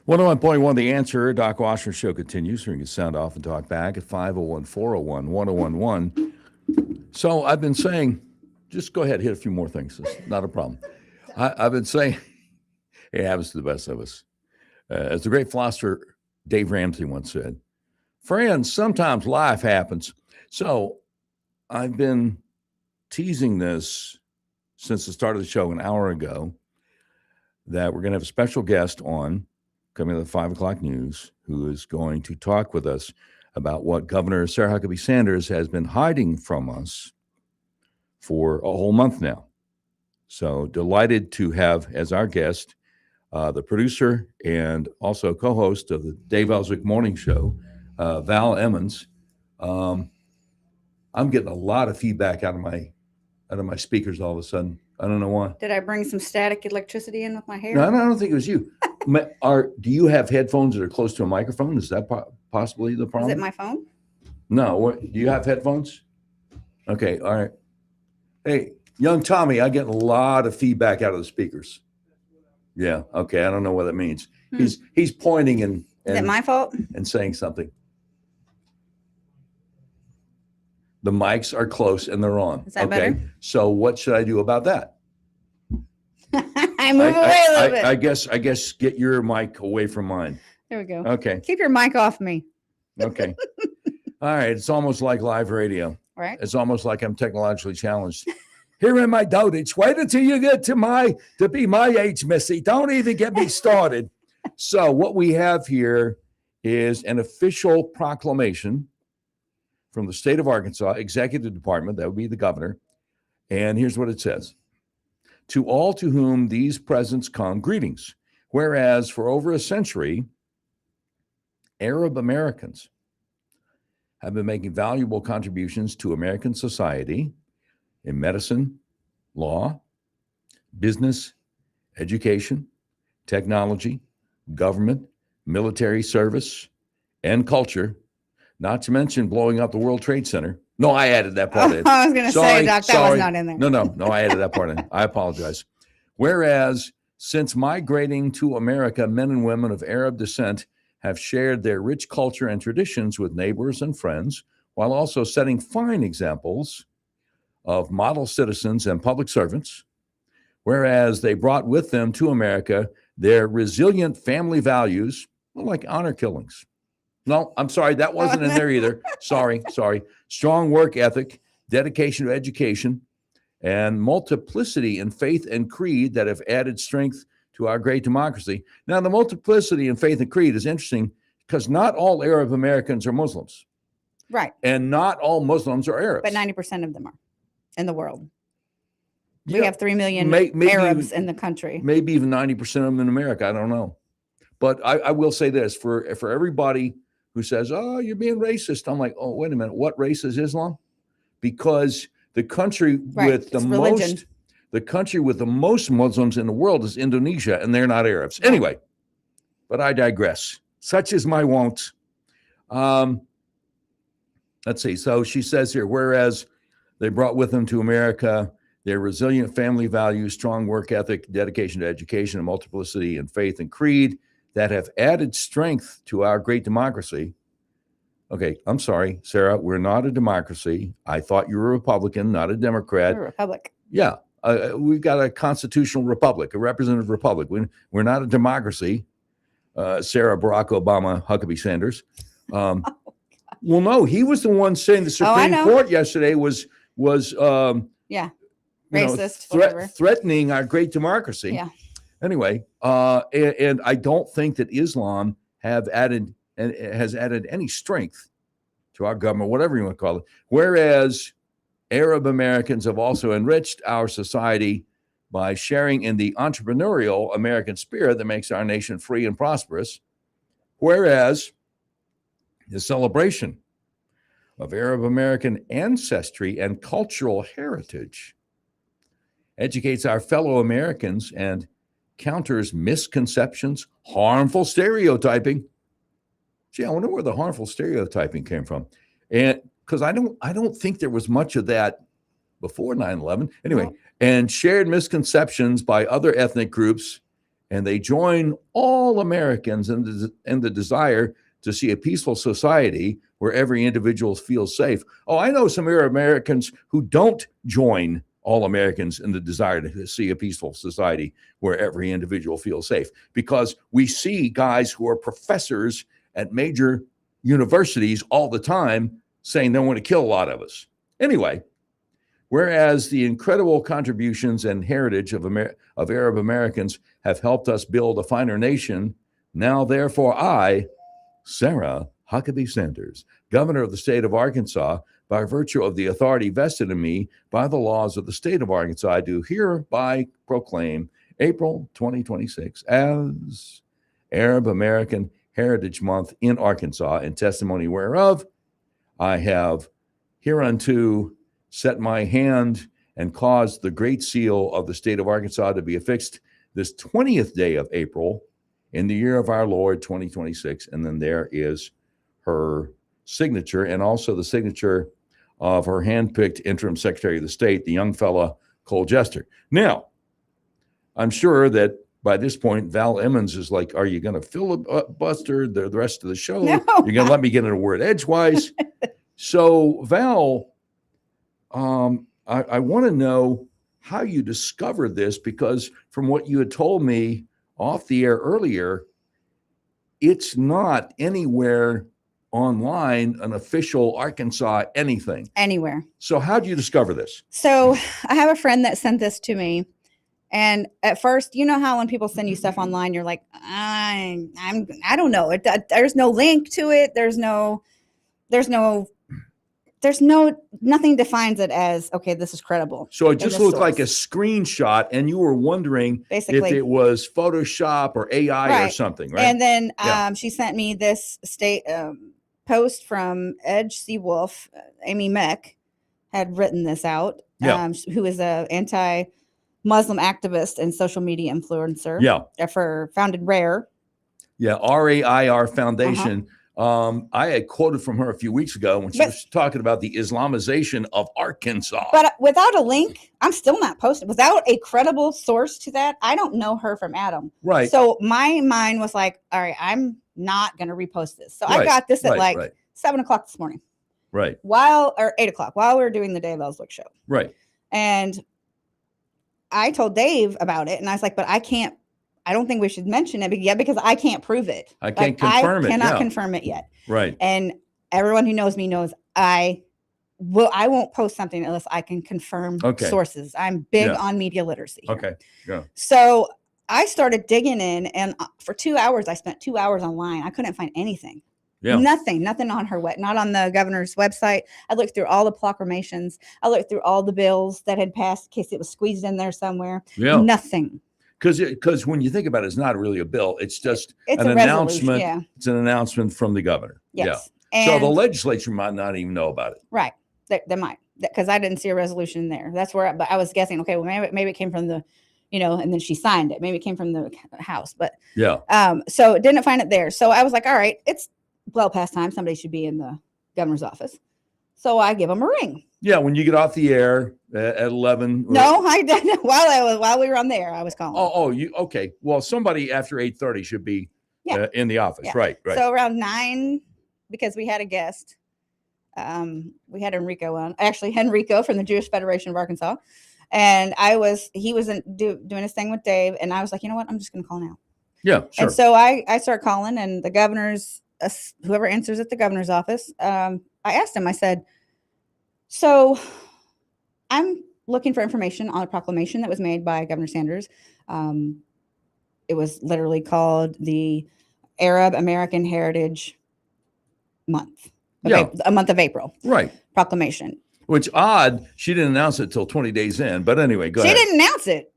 101.1 The Answer. Doc Washburn Show continues. So you can sound off and talk back at 501-401-1011. So I've been saying, just go ahead, hit a few more things. It's not a problem. I've been saying, it happens to the best of us. As the great philosopher Dave Ramsey once said, friends, sometimes life happens. So I've been teasing this since the start of the show an hour ago that we're going to have a special guest on coming to the 5 o'clock news who is going to talk with us about what Governor Sarah Huckabee Sanders has been hiding from us for a whole month now. So delighted to have as our guest the producer and also co-host of the Dave Ellswick Morning Show, Val Emmons. I'm getting a lot of feedback out of my speakers all of a sudden. I don't know why. Did I bring some static electricity in with my hair? No, I don't think it was you. Do you have headphones that are close to a microphone? Is that possibly the problem? Is it my phone? No. Do you have headphones? Okay. All right. Hey, young Tommy, I get a lot of feedback out of the speakers. Yeah. Okay. I don't know what that means. He's pointing and Is it my fault? and saying something. The mics are close and they're on. Is that better? So what should I do about that? I move away a little bit. I guess get your mic away from mine. There we go. Okay. Keep your mic off me. Okay. All right. It's almost like live radio. Right. It's almost like I'm technologically challenged. Here in my dotage. Wait until you get to be my age, Missy. Don't even get me started. So what we have here is an official proclamation from the state of Arkansas Executive Department. That would be the governor. And here's what it says. To all to whom these presents come, greetings. Whereas for over a century, Arab Americans have been making valuable contributions to American society in medicine, law, business, education, technology, government, military service, and culture, not to mention blowing up the World Trade Center. No, I added that part in. I was going to say, Doc, that was not in there. No, I added that part in. I apologize. Whereas since migrating to America, men and women of Arab descent have shared their rich culture and traditions with neighbors and friends, while also setting fine examples of model citizens and public servants, whereas they brought with them to America their resilient family values, like honor killings. No, I'm sorry, that wasn't in there either. Sorry. Strong work ethic, dedication to education, and multiplicity in faith and creed that have added strength to our great democracy. Now, the multiplicity in faith and creed is interesting because not all Arab Americans are Muslims. Right. And not all Muslims are Arabs. But 90% of them are in the world. Yeah, We have 3 million maybe Arabs even- in the country. Maybe even 90% of them in America. I don't know. But I will say this, for everybody who says, oh, you're being racist. I'm like, oh, wait a minute. What race is Islam? Because the country Right, with the it's religion. most Muslims in the world is Indonesia, and they're not Arabs. Anyway, but I digress. Such is my wont. Let's see. So she says here, whereas they brought with them to America their resilient family values, strong work ethic, dedication to education, and multiplicity in faith and creed that have added strength to our great democracy. Okay, I'm sorry, Sarah, we're not a democracy. I thought you were a Republican, not a Democrat. We're a republic. Yeah, we've got a constitutional republic, a representative republic. We're not a democracy. Sarah, Barack Obama, Huckabee Sanders. Well, no, he was the one saying the Supreme Court yesterday was Yeah. you know, Racist, whatever. threatening our great democracy. Yeah. Anyway, and I don't think that Islam has added any strength to our government, whatever you want to call it. Whereas Arab Americans have also enriched our society by sharing in the entrepreneurial American spirit that makes our nation free and prosperous. Whereas the celebration of Arab American ancestry and cultural heritage educates our fellow Americans and counters misconceptions, harmful stereotyping. Gee, I wonder where the harmful stereotyping came from. And because I don't think there was much of that before 9/11. Anyway, No. and shared misconceptions by other ethnic groups and they join all Americans in the desire to see a peaceful society where every individual feels safe. Oh, I know some Arab Americans who don't join all Americans in the desire to see a peaceful society where every individual feels safe, because we see guys who are professors at major universities all the time saying they want to kill a lot of us. Anyway, whereas the incredible contributions and heritage of Arab Americans have helped us build a finer nation, now therefore I, Sarah Huckabee Sanders, governor of the state of Arkansas, by virtue of the authority vested in me by the laws of the state of Arkansas, I do hereby proclaim April 2026 as Arab American Heritage Month in Arkansas, in testimony whereof I have hereunto set my hand and caused the great seal of the state of Arkansas to be affixed this 20th day of April in the year of our Lord 2026. And then there is her signature, and also the signature of her handpicked interim secretary of the state, the young fella Cole Jester. Now, I'm sure that by this point, Val Emmons is like, are you going to filibuster the rest of the show? No. You're going to let me get in a word edgewise? So, Val, I want to know how you discovered this, because from what you had told me off the air earlier, it's not anywhere online, an official Arkansas anything. Anywhere. So how did you discover this? So I have a friend that sent this to me. And at first, you know how when people send you stuff online, you're like, I don't know. There's no link to it. Nothing defines it as, okay, this is credible. So it just looked like a screenshot, and you were wondering basically if it was Photoshop or AI or something, right? And then she sent me this state post from Edge Seawolf. Amy Meck had written this out, who is a anti-Muslim activist and social media influencer. Founded RARE. Yeah, RAIR Foundation. I had quoted from her a few weeks ago when she was talking about the Islamization of Arkansas. But without a link, I'm still not posting. Without a credible source to that, I don't know her from Adam. Right. So my mind was like, all right, I'm not going to repost this. So I got this at 7 o'clock this morning. Right. 8 o'clock, while we were doing the Dave Ellswick show. Right. And I told Dave about it, and I was like, but I don't think we should mention it yet because I can't prove it. I can't confirm it. I cannot confirm it yet. Right. And everyone who knows me knows I won't post something unless I can confirm sources. I'm big on media literacy here. Okay. Yeah. So I started digging in, and for 2 hours, I spent 2 hours online. I couldn't find anything. Yeah. Nothing on her not on the governor's website. I looked through all the proclamations. I looked through all the bills that had passed in case it was squeezed in there somewhere. Yeah. Nothing. Because when you think about it, it's not really a bill. It's just an announcement. Yeah. It's an announcement from the governor. Yes. Yeah. So the legislature might not even know about it. Right. They might, because I didn't see a resolution in there. That's where, but I was guessing, okay, well, maybe it came from the, and then she signed it. Maybe it came from the House, but so didn't find it there. So I was like, all right, it's well past time. Somebody should be in the governor's office. So I give him a ring. Yeah, when you get off the air at 11. No, I didn't. While we were on the air, I was calling. You okay? Well, somebody after 8:30 should be in the office, right? Right. So around 9, because we had a guest. We had Enrico on. Actually, Enrico from the Jewish Federation of Arkansas, and he was doing his thing with Dave, and I was like, you know what? I'm just going to call now. Yeah, sure. And so I start calling, and the governor's whoever answers at the governor's office. I asked him. I said, so I'm looking for information on a proclamation that was made by Governor Sanders. It was literally called the Arab American Heritage Month. A month of April. Right. Proclamation. Which odd, she didn't announce it till 20 days in. But anyway, go ahead. She didn't announce it.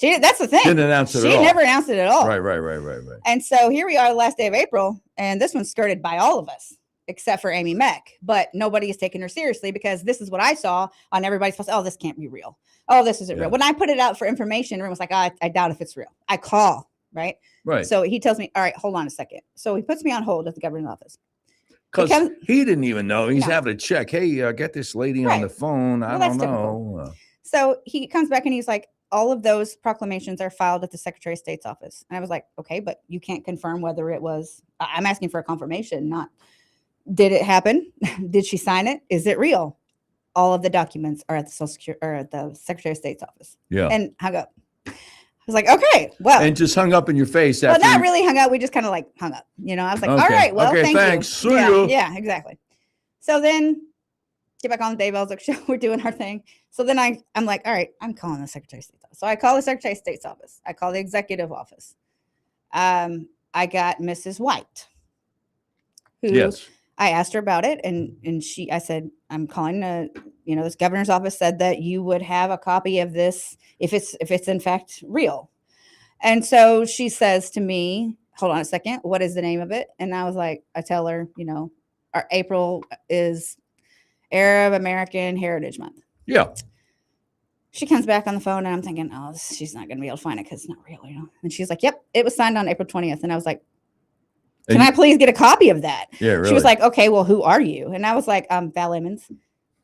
That's the thing. Didn't announce it at all. She never announced it at all. Right. And so here we are, the last day of April, and this one's skirted by all of us, except for Amy Meck. But nobody is taking her seriously because this is what I saw on everybody's post. Oh, this can't be real. Oh, this isn't real. When I put it out for information, everyone was like, I doubt if it's real. I call, right? Right. So he tells me, all right, hold on a second. So he puts me on hold at the governor's office. Because he didn't even know. He's having to check. Hey, get this lady on the phone. I don't know. So he comes back and he's like, all of those proclamations are filed at the Secretary of State's office. And I was like, okay, but you can't confirm whether it was, I'm asking for a confirmation, not did it happen? Did she sign it? Is it real? All of the documents are at the Social Security or at the Secretary of State's office. Yeah. And hung up. I was like, okay, well. And just hung up in your face. Well, After not really hung up. We just kind of like hung up. You know, I was like, all Okay. right, well, Okay, thank thanks. you. See yeah, you. yeah, exactly. So then get back on the Dave Ellswick show. We're doing our thing. So then I'm like, all right, I'm calling the Secretary of State's office. So I call the Secretary of State's office. I call the executive office. I got Mrs. White, who Yes. I asked her about it, and I said, I'm calling this governor's office said that you would have a copy of this if it's in fact real. And so she says to me, hold on a second, what is the name of it? And I was like, I tell her, our April is Arab American Heritage Month. Yeah. She comes back on the phone, and I'm thinking, oh, she's not going to be able to find it because it's not real, And she's like, yep, it was signed on April 20th. And I was like, can I please get a copy of that? Yeah, really. She was like, okay, well, who are you? And I was like, Val Emmons.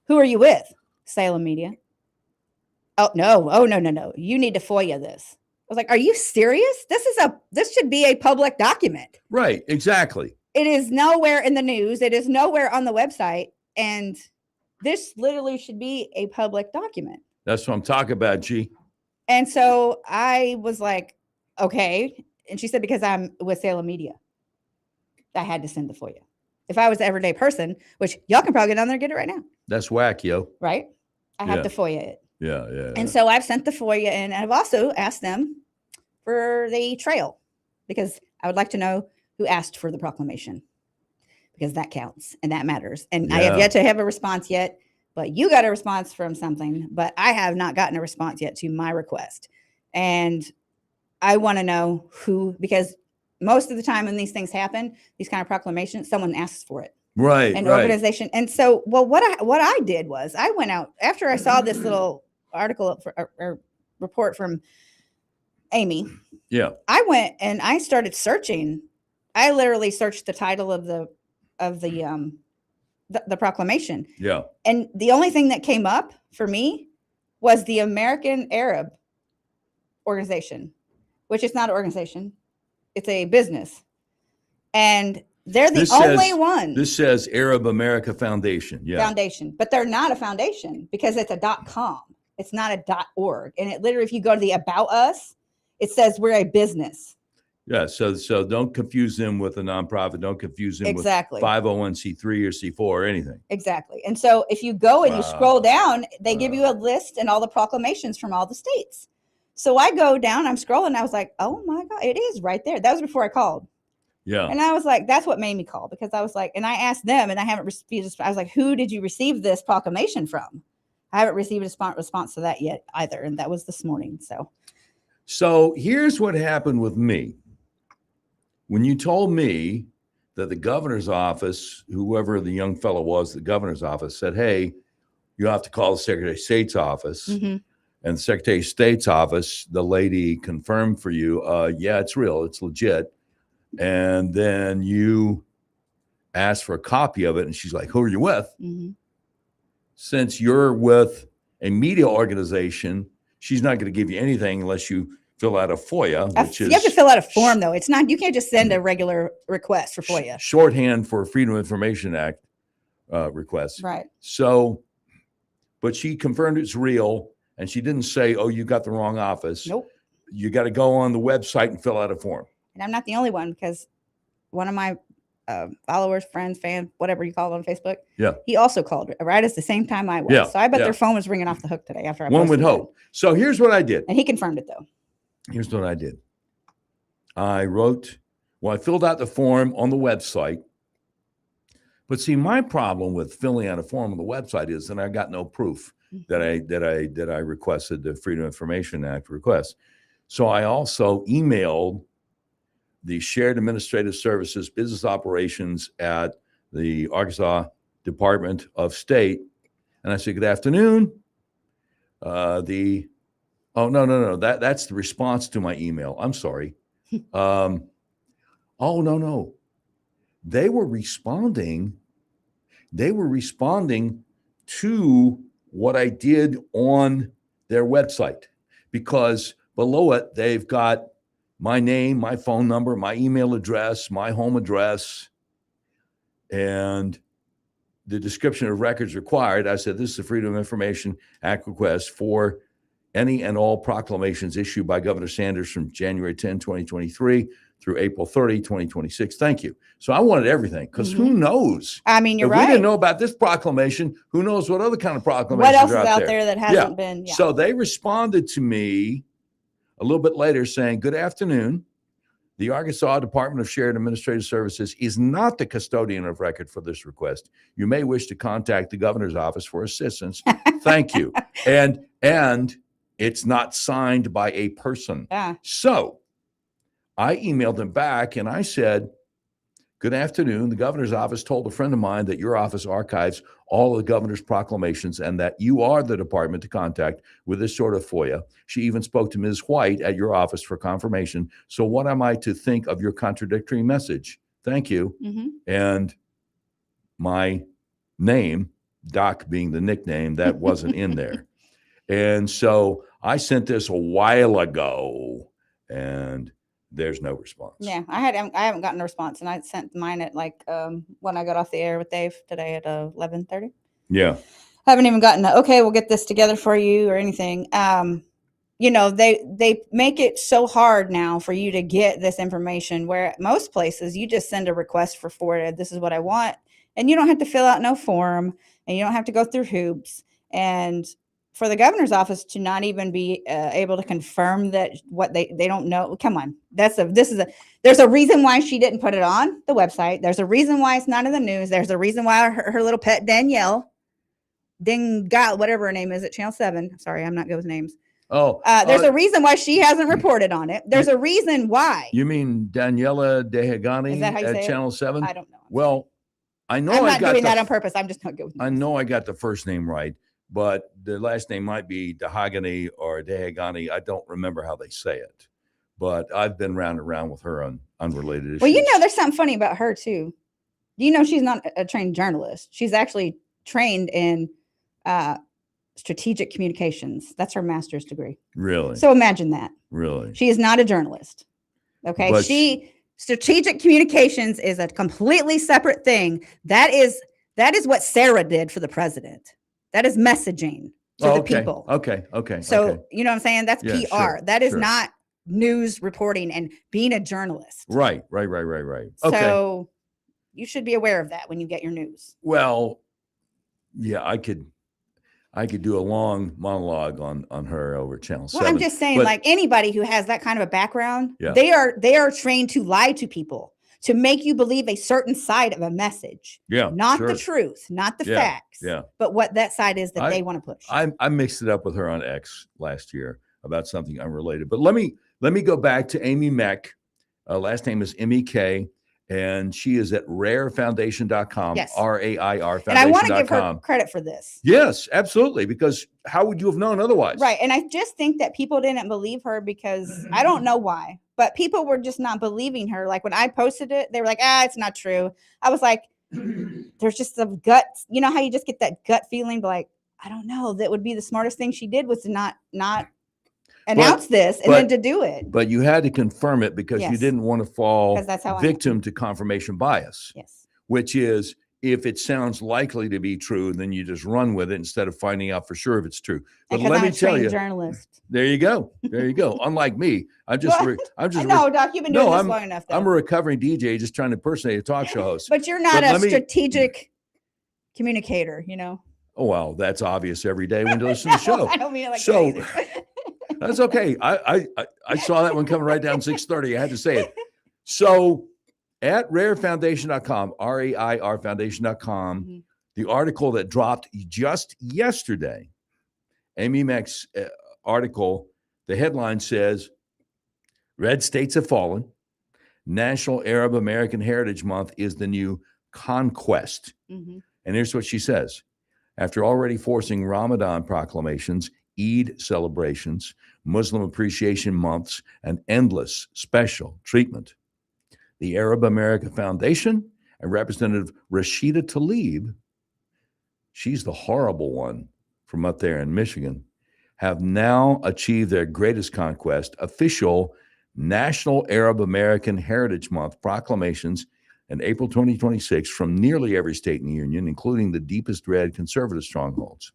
Who are you with? Salem Media. Oh, no. You need to FOIA this. I was like, are you serious? This should be a public document. Right, exactly. It is nowhere in the news. It is nowhere on the website. And this literally should be a public document. That's what I'm talking about, G. And so I was like, okay. And she said, because I'm with Salem Media, I had to send the FOIA. If I was the everyday person, which y'all can probably get on there and get it right now. That's whack, yo. Right? I have Yeah. to FOIA it. Yeah. And so I've sent the FOIA in, and I've also asked them for the trail because I would like to know who asked for the proclamation because that counts and that matters. And I have yet to have a response yet, but you got a response from something, but I have not gotten a response yet to my request. And I want to know who, because most of the time when these things happen, these kind of proclamations, someone asks for it. Right. An right. organization. And so, well, what I did was I went out after I saw this little article or report from Amy. Yeah. I went and I started searching. I literally searched the title of the proclamation. Yeah. And the only thing that came up for me was the American Arab Organization, which is not an organization. It's a business. And they're the only one. This says Arab America Foundation. Yeah. Foundation. But they're not a foundation because it's a .com. It's not a .org. And it literally, if you go to the About Us, it says we're a business. Yeah. So don't confuse them with a nonprofit. Don't confuse them with 501c3 or C4 or anything. Exactly. And so if you go and you scroll down, they give you a list and all the proclamations from all the states. So I go down, I'm scrolling, and I was like, oh my God, it is right there. That was before I called. Yeah. And I was like, that's what made me call, because I was like, and I asked them, and I haven't received, I was like, who did you receive this proclamation from? I haven't received a response to that yet either. And that was this morning. So here's what happened with me. When you told me that the governor's office, whoever the young fellow was, the governor's office said, hey, you have to call the Secretary of State's office. mm-hmm. And the Secretary of State's office, the lady confirmed for you, yeah, it's real, it's legit. And then you asked for a copy of it, and she's like, who are you with? Mm-hmm. Since you're with a media organization, she's not going to give you anything unless you fill out a FOIA, which you have to fill out a form, though. It's not, you can't just send a regular request for FOIA. Shorthand for Freedom of Information Act requests. Right. So, but she confirmed it's real. And she didn't say, oh, you got the wrong office. Nope. You got to go on the website and fill out a form. And I'm not the only one, because one of my followers, friends, fans, whatever you call it on Facebook. Yeah. He also called right at the same time I was. Yeah. So I bet their phone was ringing off the hook today after I One would posted hope. So here's what I did. And he confirmed it, though. Here's what I did. I filled out the form on the website. But see, my problem with filling out a form on the website is that I got no proof that I requested the Freedom of Information Act request. So I also emailed the Shared Administrative Services Business Operations at the Arkansas Department of State, and I said, good afternoon. No, that's the response to my email. I'm sorry. No. They were responding to what I did on their website. because below it, they've got my name, my phone number, my email address, my home address, and the description of records required. I said, this is the Freedom of Information Act request for any and all proclamations issued by Governor Sanders from January 10, 2023 through April 30, 2026. Thank you. So I wanted everything, because who knows? I mean, you're If right. we didn't know about this proclamation, who knows what other kind of proclamations What else is are out there that hasn't been? Yeah. So they responded to me a little bit later saying, good afternoon. The Arkansas Department of Shared Administrative Services is not the custodian of record for this request. You may wish to contact the governor's office for assistance. Thank you. And it's not signed by a person. Yeah. So I emailed them back and I said, good afternoon. The governor's office told a friend of mine that your office archives all of the governor's proclamations and that you are the department to contact with this sort of FOIA. She even spoke to Ms. White at your office for confirmation. So what am I to think of your contradictory message? Thank you. And my name, Doc being the nickname, that wasn't in there. And so I sent this a while ago and there's no response. Yeah, I haven't gotten a response, and I sent mine at like when I got off the air with Dave today at 11:30. Yeah. Haven't even gotten a, okay, we'll get this together for you or anything. You know, they make it so hard now for you to get this information, where at most places you just send a request for forwarded. This is what I want, and you don't have to fill out no form, and you don't have to go through hoops. And for the governor's office to not even be able to confirm that what they don't know. Come on. There's a reason why she didn't put it on the website. There's a reason why it's not in the news. There's a reason why her little pet Danielle whatever her name is at Channel 7. Sorry, I'm not good with names. Oh, there's a reason why she hasn't reported on it. There's a reason why. You mean Daniela Dehagani Is that how you at say it? Channel 7? I don't know. Well, I know I'm I not got doing the that on purpose. I'm just not good with names. I know I got the first name right, but the last name might be Dehagani or Dehagani. I don't remember how they say it, but I've been round and round with her on unrelated issues. Well, you know, there's something funny about her too. You know, she's not a trained journalist. She's actually trained in strategic communications. That's her master's degree. Really? So imagine that. Really? She is not a journalist. Okay. But Strategic communications is a completely separate thing. That is what Sarah did for the president. That is messaging to the people. Okay. So, you know what I'm saying? That's Yeah, PR. sure, That is sure. not news reporting and being a journalist. Right. Okay. So you should be aware of that when you get your news. Well, yeah, I could do a long monologue on her over Channel 7. Well, I'm just saying, but- like anybody who has that kind of a background, Yeah. they are trained to lie to people, to make you believe a certain side of a message. Yeah, Not sure. the truth, not the Yeah, facts. yeah. But what that side is that they want to push. I mixed it up with her on X last year about something unrelated. But let me go back to Amy Meck. Last name is MEK, and she is at rarefoundation.com. Yes. RAIR And I want to give her foundation.com. credit for this. Yes, absolutely. Because how would you have known otherwise? Right. And I just think that people didn't believe her because I don't know why, but people were just not believing her. Like when I posted it, they were like, it's not true. I was like, there's just some gut. You know how you just get that gut feeling, like, I don't know. That would be the smartest thing she did was to not announce this and then to do it. But you had to confirm it because you Yes. didn't want to fall 'Cause that's how I am. victim to confirmation bias. Yes. Which is, if it sounds likely to be true, then you just run with it instead of finding out for sure if it's true. But Because let I'm me a tell trained you, journalist. there you go. Unlike me, I'm just No, Doc, you've been doing this I'm, long enough. Though. I'm a recovering DJ just trying to impersonate a talk show host. But you're not But a let me- strategic communicator, you know? Oh, well, that's obvious every day when you listen to the show. I don't mean it like So- that either. That's okay. I saw that one coming right down 6:30. I had to say it. So at rarefoundation.com, RAIR foundation.com, Mhm. the article that dropped just yesterday, Amy Meck's article, the headline says, Red States Have Fallen. National Arab American Heritage Month is the new conquest. Mhm. And here's what she says. After already forcing Ramadan proclamations, Eid celebrations, Muslim appreciation months, and endless special treatment, the Arab America Foundation and Representative Rashida Tlaib, she's the horrible one from up there in Michigan, have now achieved their greatest conquest, official National Arab American Heritage Month proclamations in April 2026 from nearly every state in the Union, including the deepest red conservative strongholds.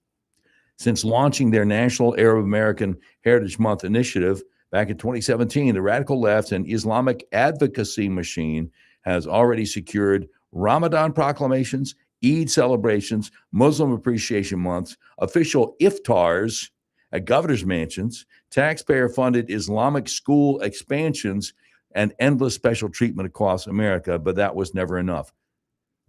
Since launching their National Arab American Heritage Month initiative back in 2017, the radical left and Islamic advocacy machine has already secured Ramadan proclamations, Eid celebrations, Muslim Appreciation Months, official iftars at governor's mansions, taxpayer-funded Islamic school expansions, and endless special treatment across America, but that was never enough.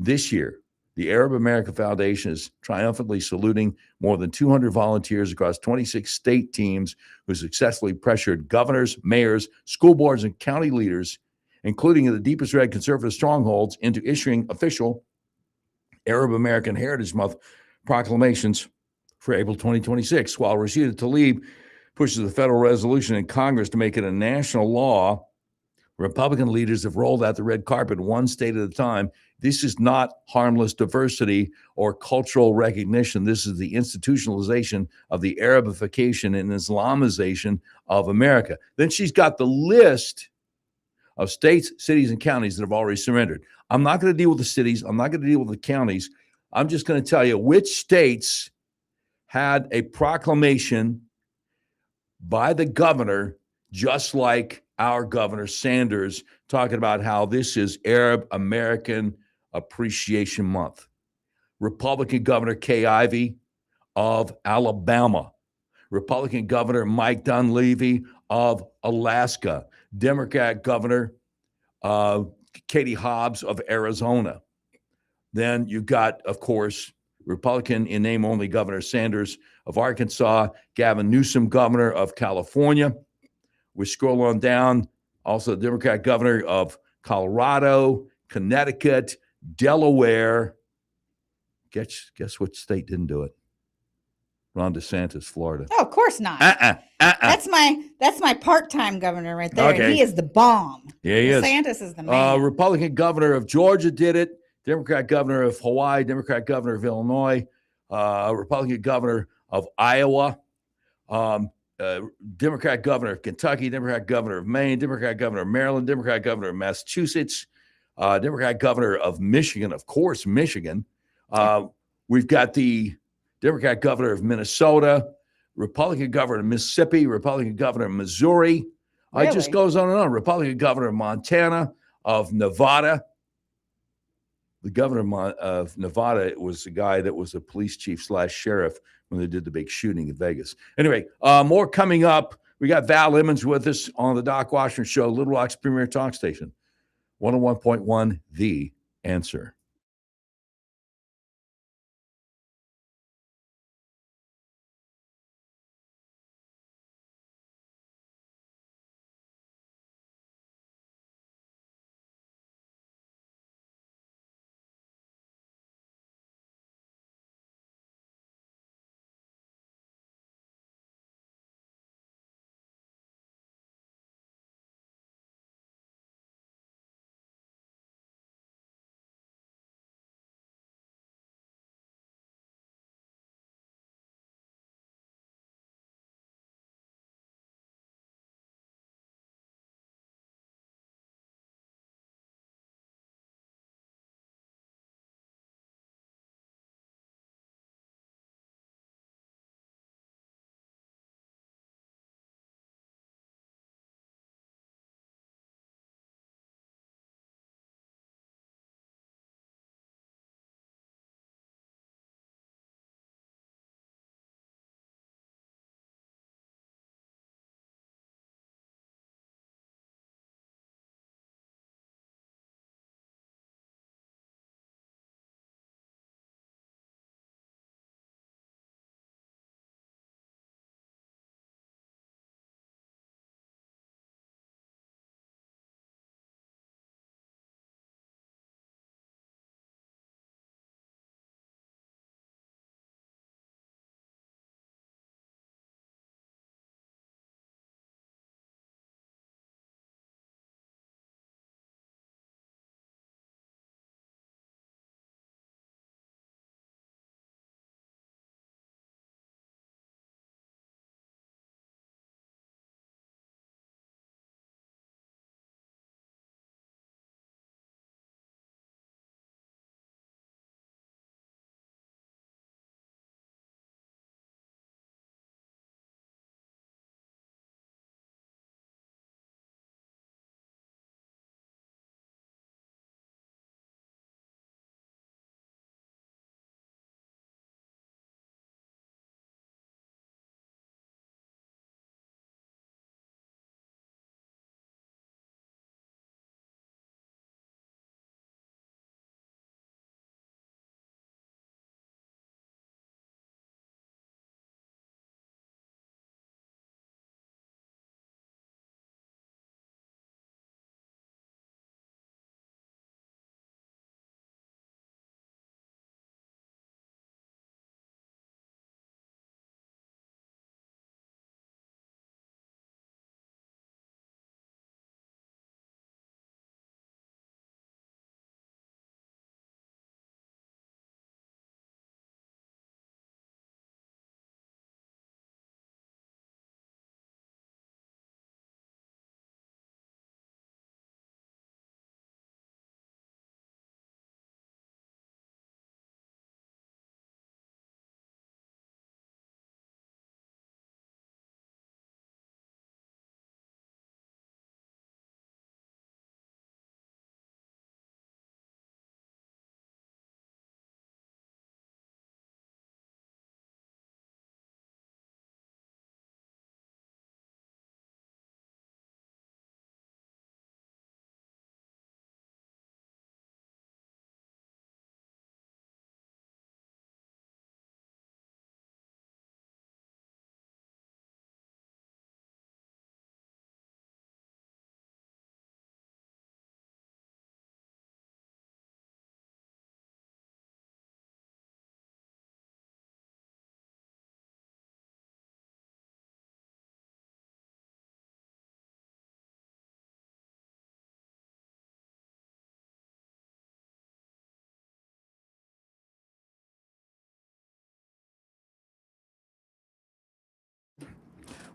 This year, the Arab American Foundation is triumphantly saluting more than 200 volunteers across 26 state teams who successfully pressured governors, mayors, school boards, and county leaders, including the deepest red conservative strongholds, into issuing official Arab American Heritage Month proclamations for April 2026. While Rashida Tlaib pushes a federal resolution in Congress to make it a national law, Republican leaders have rolled out the red carpet one state at a time. This is not harmless diversity or cultural recognition. This is the institutionalization of the Arabification and Islamization of America. Then she's got the list of states, cities, and counties that have already surrendered. I'm not going to deal with the cities. I'm not going to deal with the counties. I'm just going to tell you which states had a proclamation by the governor, just like our Governor Sanders, talking about how this is Arab American Appreciation Month. Republican Governor Kay Ivey of Alabama. Republican Governor Mike Dunleavy of Alaska. Democrat Governor Katie Hobbs of Arizona. Then you've got, of course, Republican in name only Governor Sanders of Arkansas, Gavin Newsom, Governor of California. We scroll on down, also the Democrat Governor of Colorado, Connecticut, Delaware. Guess which state didn't do it? Ron DeSantis, Florida. Oh, of course not. That's my part-time governor right there. Okay. And he is the bomb. Yeah, he is. DeSantis is the man. Republican Governor of Georgia did it. Democrat Governor of Hawaii, Democrat Governor of Illinois, Republican Governor of Iowa, Democrat Governor of Kentucky, Democrat Governor of Maine, Democrat Governor of Maryland, Democrat Governor of Massachusetts, Democrat Governor of Michigan, of course, Michigan. We've got the Democrat Governor of Minnesota, Republican Governor of Mississippi, Republican Governor of Missouri. It just goes on and on. Republican Governor of Montana, of Nevada. The governor of Nevada was the guy that was a police chief / sheriff when they did the big shooting in Vegas. Anyway, more coming up. We got Val Emmons with us on the Doc Washburn Show, Little Rock's premier talk station, 101.1 The Answer.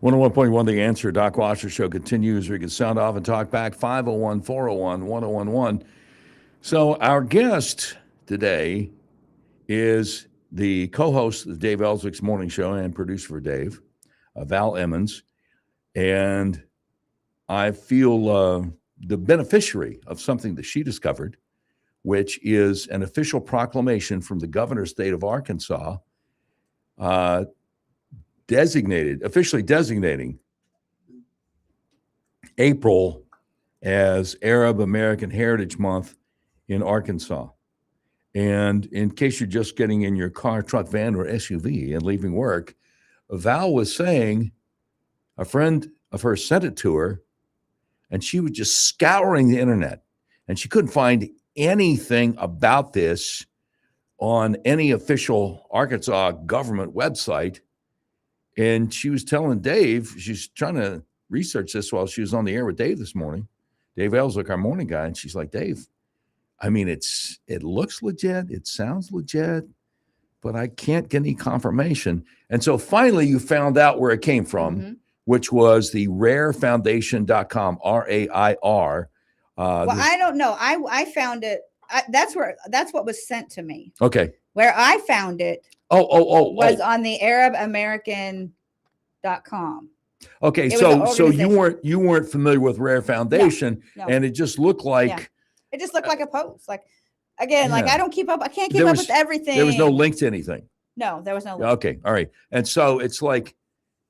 101.1 The Answer. Doc Washer Show continues. We can sound off and talk back. 501-401-1011. So our guest today is the co-host of Dave Ellswick's morning show and producer for Dave, Val Emmons. And I feel the beneficiary of something that she discovered, which is an official proclamation from the governor's state of Arkansas officially designating April as Arab American Heritage Month in Arkansas. And in case you're just getting in your car, truck, van, or SUV and leaving work, Val was saying a friend of hers sent it to her, and she was just scouring the internet, and she couldn't find anything about this on any official Arkansas government website. And she was telling Dave, she's trying to research this while she was on the air with Dave this morning, Dave Ellswick, our morning guy. And she's like, Dave, I mean, it looks legit. It sounds legit, but I can't get any confirmation. And so finally you found out where it came from, which was the rarefoundation.com, RAIR. Well, I don't know. I found it. That's what was sent to me. Okay. Where I found it was on the ArabAmerican.com. Okay, so you weren't familiar with Rare Foundation, No. and it just looked like it just looked like a post. Like again, like I don't keep up. I can't keep up with everything. There was no link to anything. No, there was no link. Okay, all right. And so it's like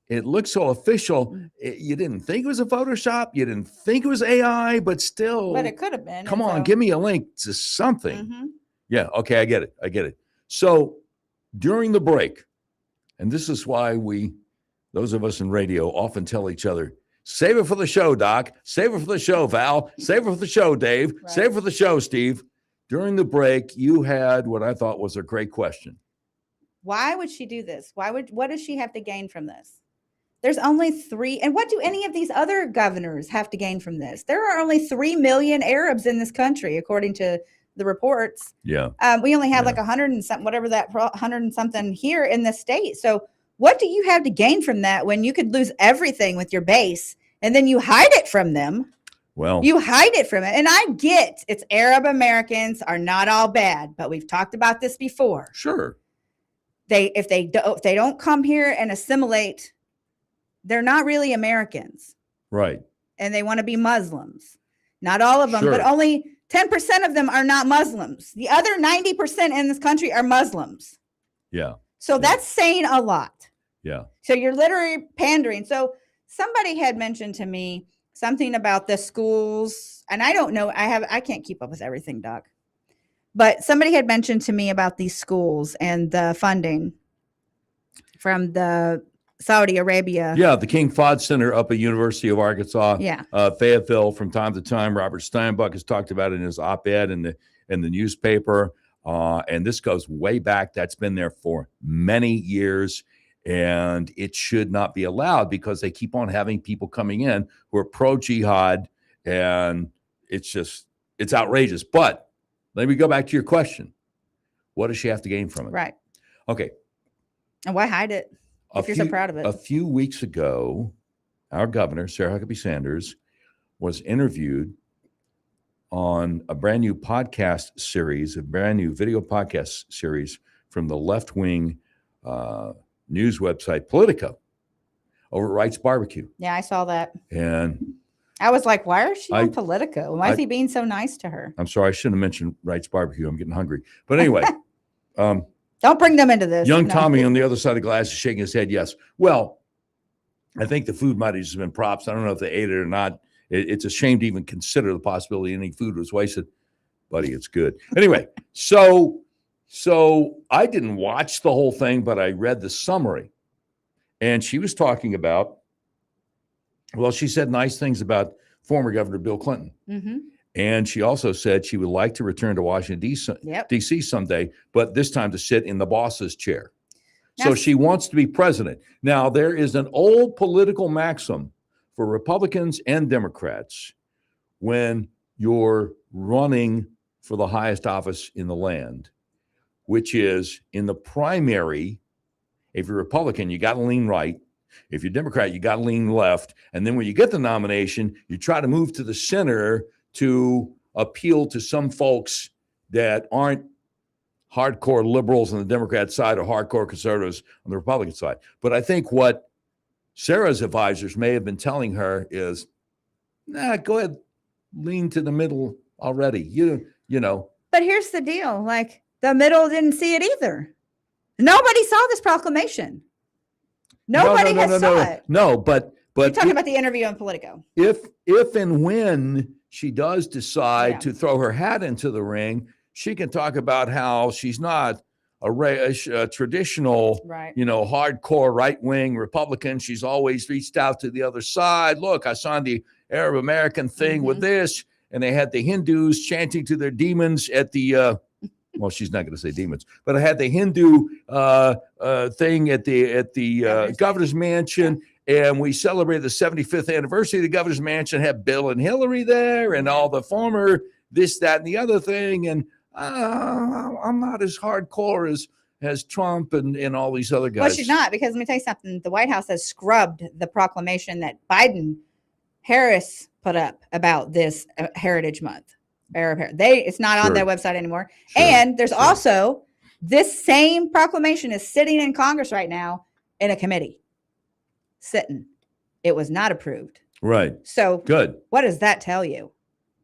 it looks so official. You didn't think it was a Photoshop. You didn't think it was AI, but still. But it could have been. Come on, give me a link to something. Mm-hmm. Yeah. Okay, I get it. So during the break, and this is why those of us in radio often tell each other, save it for the show, Doc. Save it for the show, Val. Save it for the show, Dave. Right. Save it for the show, Steve. During the break, you had what I thought was a great question. Why would she do this? What does she have to gain from this? There's only 3. And what do any of these other governors have to gain from this? There are only 3 million Arabs in this country, according to the reports. Yeah. We only have like 100 and something, whatever that 100 and something here in the state. So what do you have to gain from that when you could lose everything with your base and then you hide it from them? Well, you hide it from it. And I get it's Arab Americans are not all bad, but we've talked about this before. Sure. If they don't come here and assimilate, they're not really Americans. Right. And they want to be Muslims. Not all of them, Sure. but only 10% of them are not Muslims. The other 90% in this country are Muslims. Yeah. So that's saying a lot. Yeah. So you're literally pandering. So somebody had mentioned to me something about the schools, and I don't know. I can't keep up with everything, Doc. But somebody had mentioned to me about these schools and the funding from the Saudi Arabia. Yeah, the King Fahd Center up at University of Arkansas. Yeah. Fayetteville. From time to time, Robert Steinbuck has talked about it in his op-ed in the newspaper. And this goes way back. That's been there for many years. And it should not be allowed because they keep on having people coming in who are pro-jihad. And it's outrageous. But let me go back to your question. What does she have to gain from it? Right. Okay. And why hide it if you're so proud of it? A few weeks ago, our governor, Sarah Huckabee Sanders, was interviewed on a brand new podcast series, a brand new video podcast series from the left-wing news website Politico over at Wright's Barbecue. Yeah, I saw that. And I was like, why is she on Politico? Why is he being so nice to her? I'm sorry, I shouldn't have mentioned Wright's Barbecue. I'm getting hungry. But anyway. Don't bring them into this. Young Tommy on the other side of the glass is shaking his head. Yes. Well, I think the food might have just been props. I don't know if they ate it or not. It's a shame to even consider the possibility any food was wasted. Buddy, it's good. Anyway, so I didn't watch the whole thing, but I read the summary. And she was talking about, well, she said nice things about former Governor Bill Clinton. Mm-hmm. And she also said she would like to return to Washington, D.C. someday, but this time to sit in the boss's chair. So she wants to be president. Now, there is an old political maxim for Republicans and Democrats when you're running for the highest office in the land, which is in the primary. If you're Republican, you got to lean right. If you're Democrat, you got to lean left. And then when you get the nomination, you try to move to the center to appeal to some folks that aren't hardcore liberals on the Democrat side or hardcore conservatives on the Republican side. But I think what Sarah's advisors may have been telling her is, nah, go ahead, lean to the middle already. You know. But here's the deal. Like, the middle didn't see it either. Nobody saw this proclamation. Nobody saw it. No, but You're talking about the interview on Politico. If and when she does decide to throw her hat into the ring, she can talk about how she's not a traditional, hardcore right-wing Republican. She's always reached out to the other side. Look, I saw the Arab American thing with this, and they had the Hindus chanting to their demons at the well, she's not going to say demons, but I had the Hindu thing at the governor's mansion, and we celebrated the 75th anniversary of the governor's mansion. Had Bill and Hillary there, and all the former this, that, and the other thing. And I'm not as hardcore as Trump and all these other guys. Well, she's not, because let me tell you something. The White House has scrubbed the proclamation that Harris put up about this Heritage Month. It's not on their website anymore. And there's also this same proclamation is sitting in Congress right now in a committee. Sitting. It was not approved. Right. So good. What does that tell you?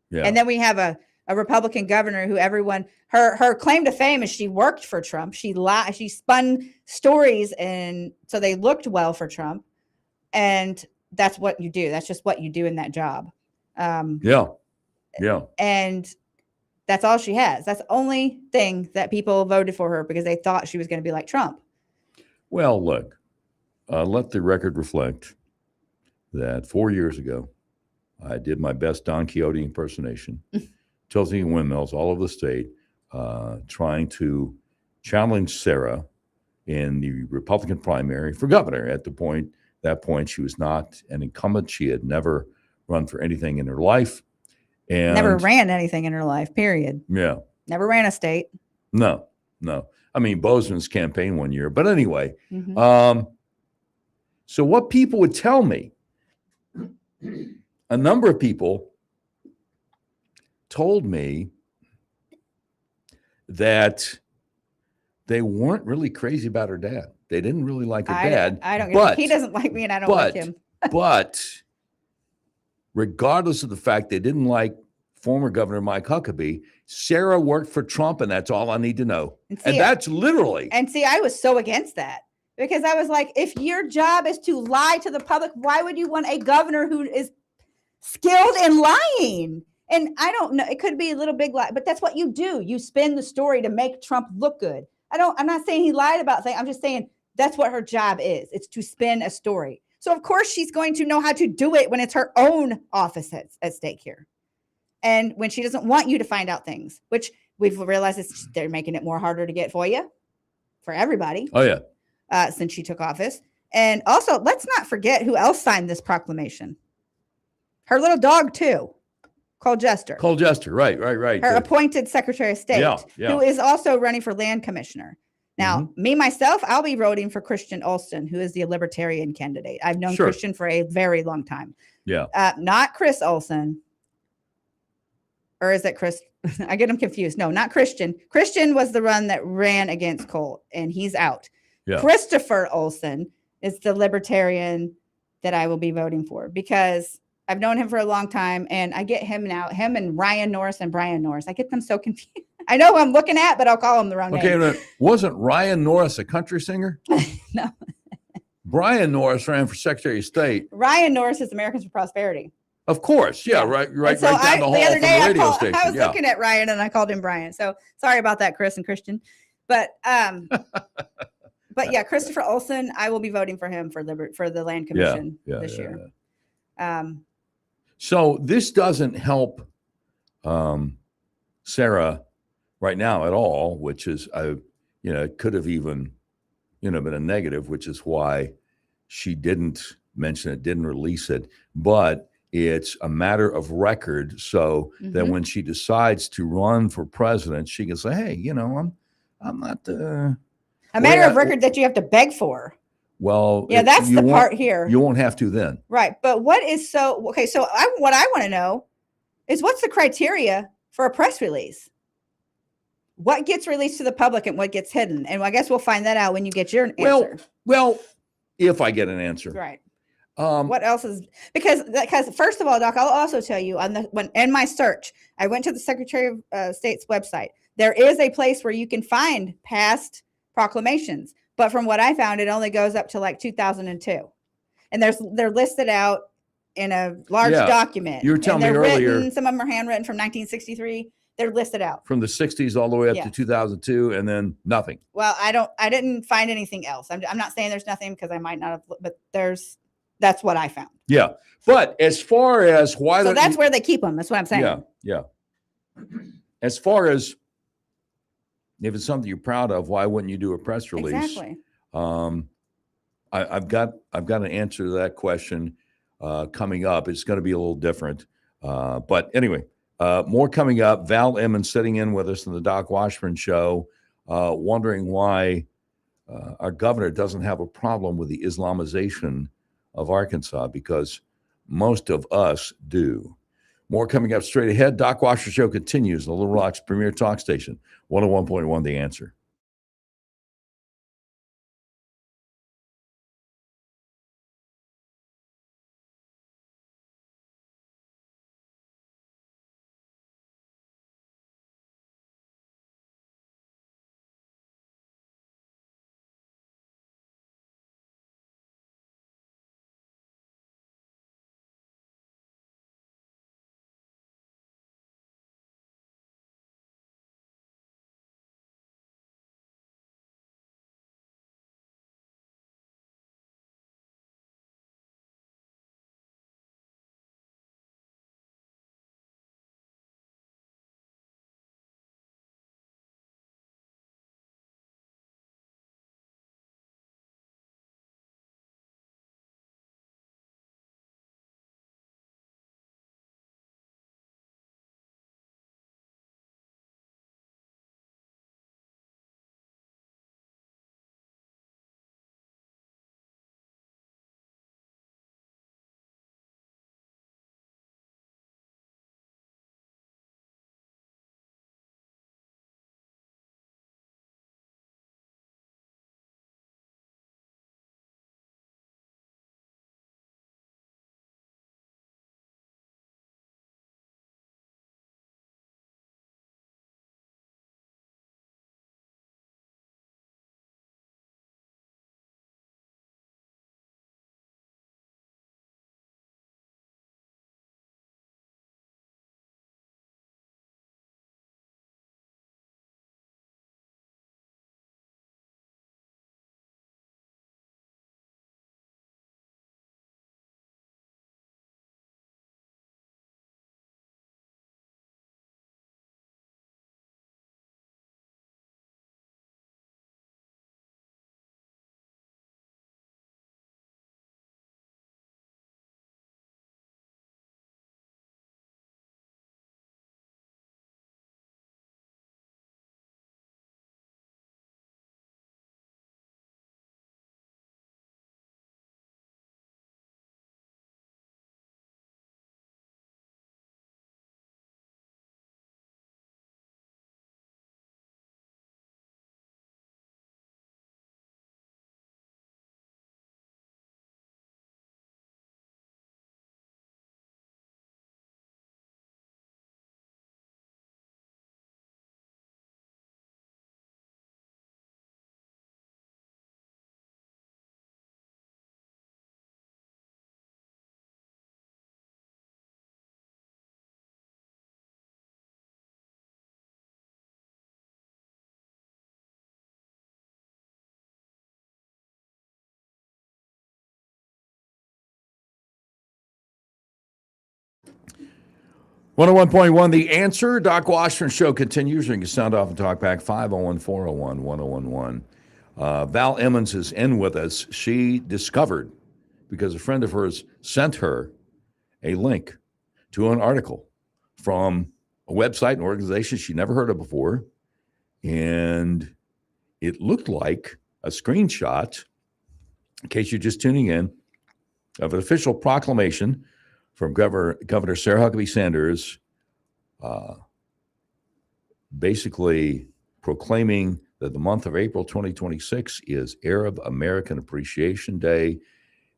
Yeah. And then we have a Republican governor who her claim to fame is she worked for Trump. She spun stories, and so they looked well for Trump. And that's what you do. That's just what you do in that job. Yeah. And that's all she has. That's the only thing that people voted for her, because they thought she was going to be like Trump. Well, look, let the record reflect that 4 years ago, I did my best Don Quixote impersonation, tilting windmills all over the state, trying to challenge Sarah in the Republican primary for governor. At that point, she was not an incumbent. She had never run for anything in her life. And never ran anything in her life, period. Yeah. Never ran a state. No. I mean, Bozeman's campaign one year. But anyway, so what people would tell me, a number of people told me that they weren't really crazy about her dad. They didn't really like her dad. I don't. He doesn't like me, and I don't like him. But regardless of the fact they didn't like former Governor Mike Huckabee, Sarah worked for Trump, and that's all I need to know. And that's literally. And see, I was so against that, because I was like, if your job is to lie to the public, why would you want a governor who is skilled in lying? And I don't know, it could be a little big lie, but that's what you do. You spin the story to make Trump look good. I'm not saying he lied about things. I'm just saying that's what her job is. It's to spin a story. So of course she's going to know how to do it when it's her own office at stake here. And when she doesn't want you to find out things, which we've realized they're making it more harder to get FOIA for everybody. Oh yeah. Since she took office. And also, let's not forget who else signed this proclamation. Her little dog too, Cole Jester. Right. Her appointed Secretary of State, who is also running for land commissioner. Now, me, myself, I'll be voting for Christian Olson, who is the Libertarian candidate. I've known Christian for a very long time. Yeah. Not Chris Olson. Or is that Chris? I get him confused. No, not Christian. Christian was the one that ran against Cole, and he's out. Yeah. Christopher Olson is the Libertarian that I will be voting for, because I've known him for a long time, and I get him and Ryan Norris and Brian Norris. I get them so confused. I know who I'm looking at, but I'll call him the wrong name. Okay, wasn't Ryan Norris a country singer? No. Brian Norris ran for Secretary of State. Ryan Norris is Americans for Prosperity. Of course, yeah. Right down the hall from the radio station. I was looking at Ryan, and I called him Brian. So sorry about that, Chris and Christian. But but yeah, Christopher Olson, I will be voting for him for the Land Commission this year. Yeah. So this doesn't help Sarah right now at all, which is, it could have even, been a negative, which is why she didn't mention it, didn't release it. But it's a matter of record, so that when she decides to run for president, she can say, hey, I'm not a matter of record that you have to beg for. Well, Yeah, that's you the won't- part here. You won't have to then. Right. But what is okay? So what I want to know is what's the criteria for a press release? What gets released to the public and what gets hidden? And I guess we'll find that out when you get your answer. Well, if I get an answer. Right. Um, What else is because first of all, Doc, I'll also tell you when in my search, I went to the Secretary of State's website. There is a place where you can find past proclamations, but from what I found, it only goes up to like 2002, and they're listed out in a large document. You were telling and me they're earlier- written, some of them are handwritten from 1963. They're listed out. from the 60s all the way up to Yes. 2002, and then nothing. Well, I didn't find anything else. I'm not saying there's nothing because I might not have, but that's what I found. Yeah. But as far as why So that's where they keep them. That's what I'm saying. Yeah. As far as if it's something you're proud of, why wouldn't you do a press release? Exactly. I've got an answer to that question coming up. It's going to be a little different. But anyway, more coming up. Val Emmons sitting in with us in the Doc Washburn Show, wondering why our governor doesn't have a problem with the Islamization of Arkansas, because most of us do. More coming up straight ahead. Doc Washburn Show continues. The Little Rock's premier talk station, 101.1 The Answer. .1 The Answer. Doc Washburn Show continues. You can sound off and talk back. 501-401-1011. Val Emmons is in with us. She discovered, because a friend of hers sent her a link to an article from a website, an organization she never heard of before. And it looked like a screenshot in case you're just tuning in, of an official proclamation from Governor Sarah Huckabee Sanders, basically proclaiming that the month of April 2026 is Arab American Appreciation Day.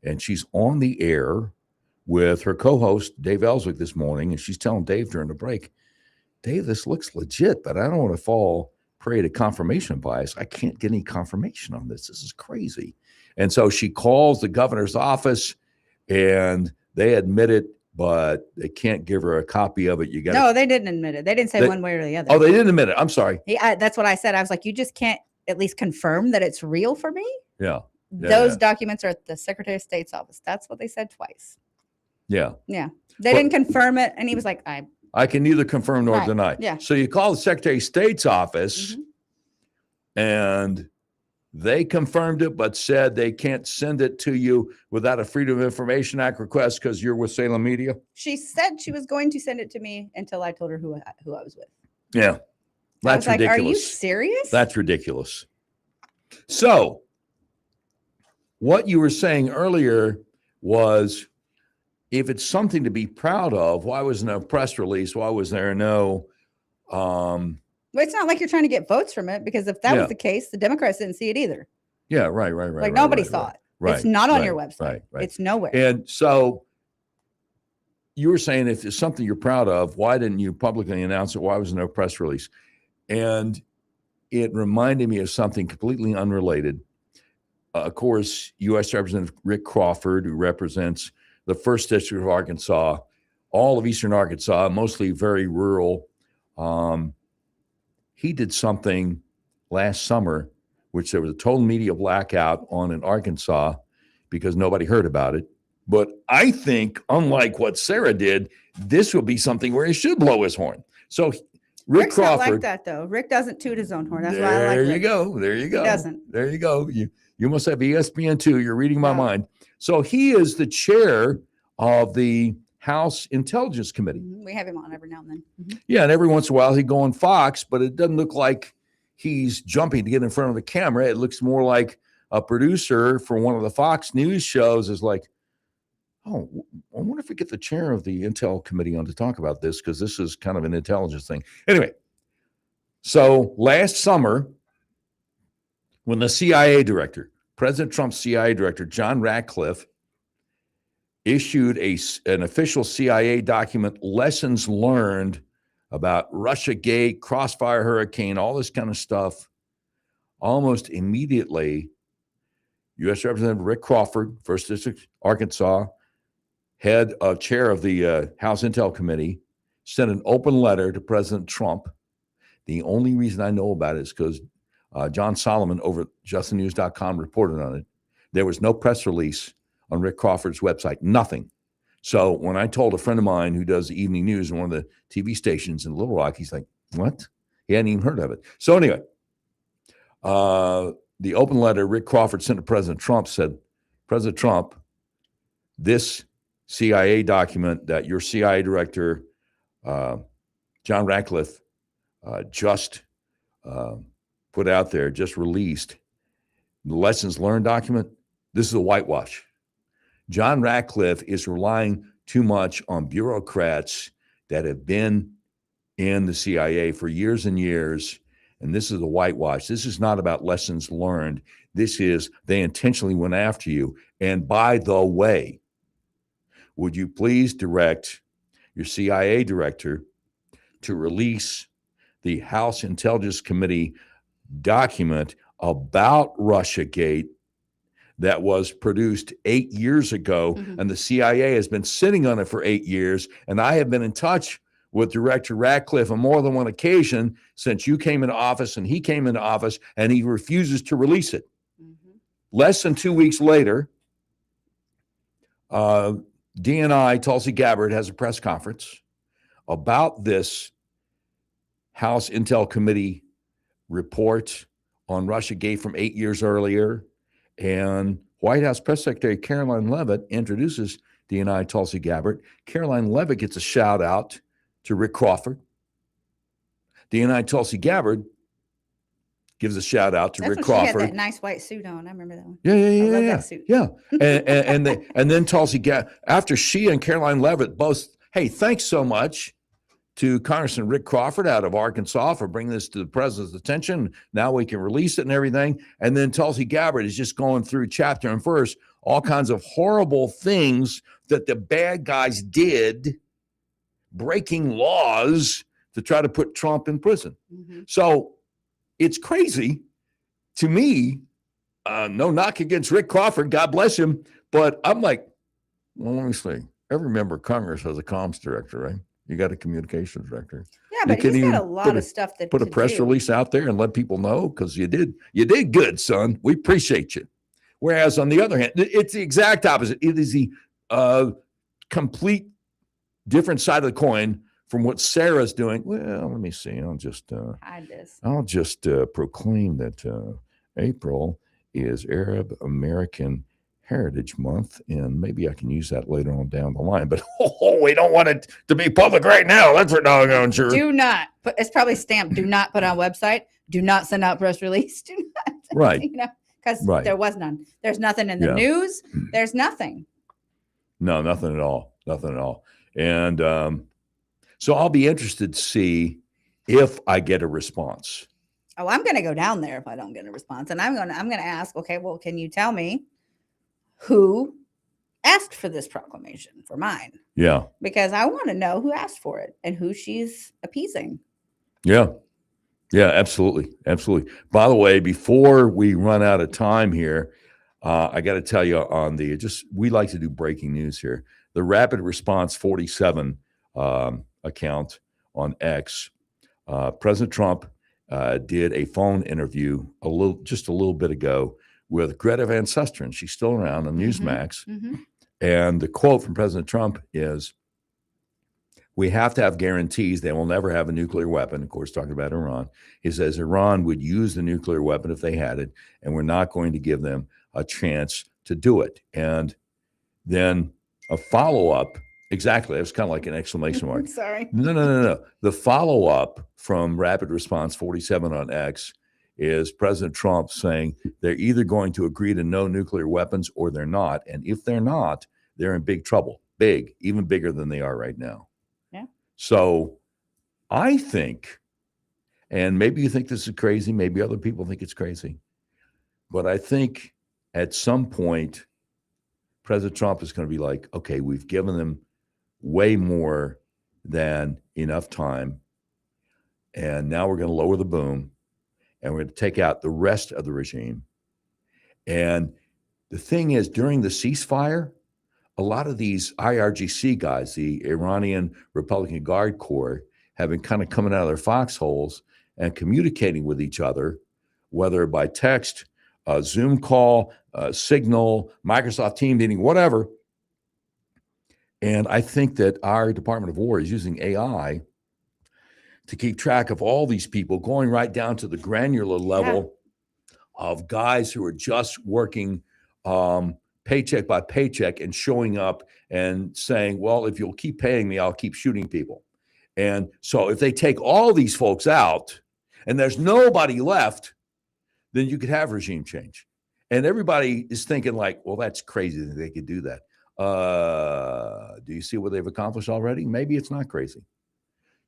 And she's on the air with her co-host, Dave Ellswick, this morning. And she's telling Dave during the break, Dave, this looks legit, but I don't want to fall prey to confirmation bias. I can't get any confirmation on this. This is crazy. And so she calls the governor's office and they admit it, but they can't give her a copy of it. You got No, they didn't admit it. They didn't say one way or the other. Oh, they didn't admit it. I'm sorry. That's what I said. I was like, you just can't at least confirm that it's real for me. Yeah. Those documents are at the Secretary of State's office. That's what they said twice. Yeah. Yeah. They didn't confirm it. And he was like, I can neither confirm nor Right. deny. Yeah. So you call the Secretary of State's office and they confirmed it, but said they can't send it to you without a Freedom of Information Act request because you're with Salem Media. she said she was going to send it to me until I told her who I was with. Yeah. I was That's like, ridiculous. are you serious? That's ridiculous. So what you were saying earlier was, if it's something to be proud of, why was there no press release? Why was there no, Well, it's not like you're trying to get votes from it, because if that Yeah. was the case, the Democrats didn't see it either. yeah, right. Like nobody saw it. Right, It's not on right, your website. right. It's nowhere. And so you were saying, if it's something you're proud of, why didn't you publicly announce it? Why was there no press release? And it reminded me of something completely unrelated. Of course, U.S. Representative Rick Crawford, who represents the 1st District of Arkansas, all of Eastern Arkansas, mostly very rural. He did something last summer, which there was a total media blackout on in Arkansas because nobody heard about it. But I think, unlike what Sarah did, this will be something where he should blow his horn. So Rick Rick's not Crawford. like that, though. Rick doesn't toot his own horn. That's why I like There you Rick. go. There you go. doesn't. There you go. You must have ESPN too. You're reading my No. mind. So he is the chair of the House Intelligence Committee. We have him on every now and then. Yeah, and every once in a while he'd go on Fox, but it doesn't look like he's jumping to get in front of the camera. It looks more like a producer for one of the Fox News shows is like, oh, I wonder if we get the chair of the Intel Committee on to talk about this, because this is kind of an intelligence thing. Anyway, so last summer, when the CIA director, President Trump's CIA director, John Ratcliffe, issued an official CIA document, lessons learned about Russiagate, Crossfire Hurricane, all this kind of stuff, almost immediately, U.S. Representative Rick Crawford, 1st District, Arkansas, chair of the House Intel Committee, sent an open letter to President Trump. The only reason I know about it is because John Solomon over at justthenews.com reported on it. There was no press release on Rick Crawford's website, nothing. So when I told a friend of mine who does the evening news in one of the TV stations in Little Rock, he's like, what? He hadn't even heard of it. So anyway, the open letter Rick Crawford sent to President Trump said, President Trump, this CIA document that your CIA director, John Ratcliffe, just put out there, just released, the lessons learned document, this is a whitewash. John Ratcliffe is relying too much on bureaucrats that have been in the CIA for years and years, and this is a whitewash. This is not about lessons learned. This is, they intentionally went after you. And by the way, would you please direct your CIA director to release the House Intelligence Committee document about Russiagate that was produced 8 years ago, and the CIA has been sitting on it for 8 years. And I have been in touch with Director Ratcliffe on more than one occasion since you came into office and he came into office, and he refuses to release it. Less than 2 weeks later, DNI, Tulsi Gabbard, has a press conference about this House Intel Committee report on Russiagate from 8 years earlier. And White House Press Secretary Caroline Leavitt introduces DNI Tulsi Gabbard. Caroline Leavitt gets a shout out to Rick Crawford. DNI Tulsi Gabbard gives a shout out to That's Rick when she had Crawford. that nice white suit on. I remember that one. Yeah, I love that suit. yeah. And then Tulsi after she and Caroline Leavitt both, hey, thanks so much to Congressman Rick Crawford out of Arkansas for bringing this to the president's attention. Now we can release it and everything. And then Tulsi Gabbard is just going through chapter and verse, all kinds of horrible things that the bad guys did, breaking laws to try to put Trump in prison. Mm-hmm. So it's crazy to me. No knock against Rick Crawford, God bless him. But I'm like, well, let me see. Every member of Congress has a comms director, right? You got a communications director. Yeah, but couldn't he's even got a lot of stuff that put a to press do. release out there and let people know, because you did good, son. We appreciate you. Whereas on the other hand, it's the exact opposite. It is the complete different side of the coin from what Sarah's doing. Well, let me see. I'll just Hide this. proclaim that April is Arab American Heritage Month, and maybe I can use that later on down the line. But we don't want it to be public right now. That's for doggone sure. Do not put. It's probably stamped. Do not put on website. Do not send out press release. Do not. Right. You know, because Right. there was none. There's nothing in the Yeah. news. There's nothing. No, nothing at all. Nothing at all. And so I'll be interested to see if I get a response. Oh, I'm going to go down there if I don't get a response, and I'm going to ask. Okay, well, can you tell me who asked for this proclamation for mine? Yeah. Because I want to know who asked for it and who she's appeasing. Yeah. Yeah, absolutely. Absolutely. By the way, before we run out of time here, I got to tell you on we like to do breaking news here. The Rapid Response 47 account on X, President Trump did a phone interview just a little bit ago with Greta Van Susteren. She's still around on Newsmax. Mm-hmm. And the quote from President Trump is, "We have to have guarantees they will never have a nuclear weapon." Of course, talking about Iran. He says Iran would use the nuclear weapon if they had it, and we're not going to give them a chance to do it. And then a follow-up, exactly, it was kind of like an exclamation mark. Sorry. No. The follow-up from Rapid Response 47 on X is President Trump saying they're either going to agree to no nuclear weapons or they're not. And if they're not, they're in big trouble. Big, even bigger than they are right now. Yeah. So I think, and maybe you think this is crazy, maybe other people think it's crazy, but I think at some point, President Trump is going to be like, okay, we've given them way more than enough time. And now we're going to lower the boom and we're going to take out the rest of the regime. And the thing is, during the ceasefire, a lot of these IRGC guys, the Iranian Republican Guard Corps, have been kind of coming out of their foxholes and communicating with each other, whether by text, Zoom call, Signal, Microsoft Team meeting, whatever. And I think that our Department of War is using AI to keep track of all these people, going right down to the granular level of guys who are just working paycheck by paycheck and showing up and saying, well, if you'll keep paying me, I'll keep shooting people. And so if they take all these folks out and there's nobody left, then you could have regime change. And everybody is thinking like, well, that's crazy that they could do that. Do you see what they've accomplished already? Maybe it's not crazy.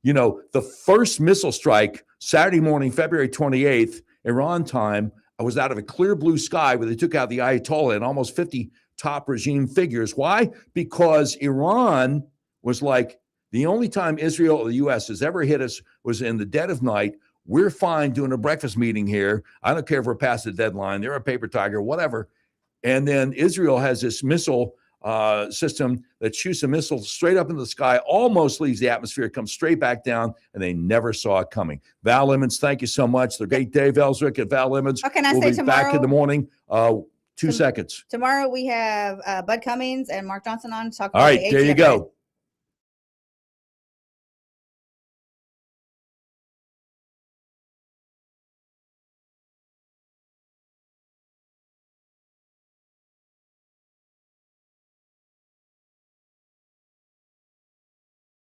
You know, the first missile strike Saturday morning, February 28th, Iran time, I was out of a clear blue sky where they took out the Ayatollah and almost 50 top regime figures. Why? Because Iran was like, the only time Israel or the U.S. has ever hit us was in the dead of night. We're fine doing a breakfast meeting here. I don't care if we're past the deadline. They're a paper tiger, whatever. And then Israel has this missile system that shoots a missile straight up into the sky, almost leaves the atmosphere, comes straight back down, and they never saw it coming. Val Emmons, thank you so much. The great Dave Ellswick at Val Emmons. Oh, can I we'll say be tomorrow? back in the morning. 2 seconds. Tomorrow we have Bud Cummings and Mark Johnson on to talk All about right, the there you ATF. go.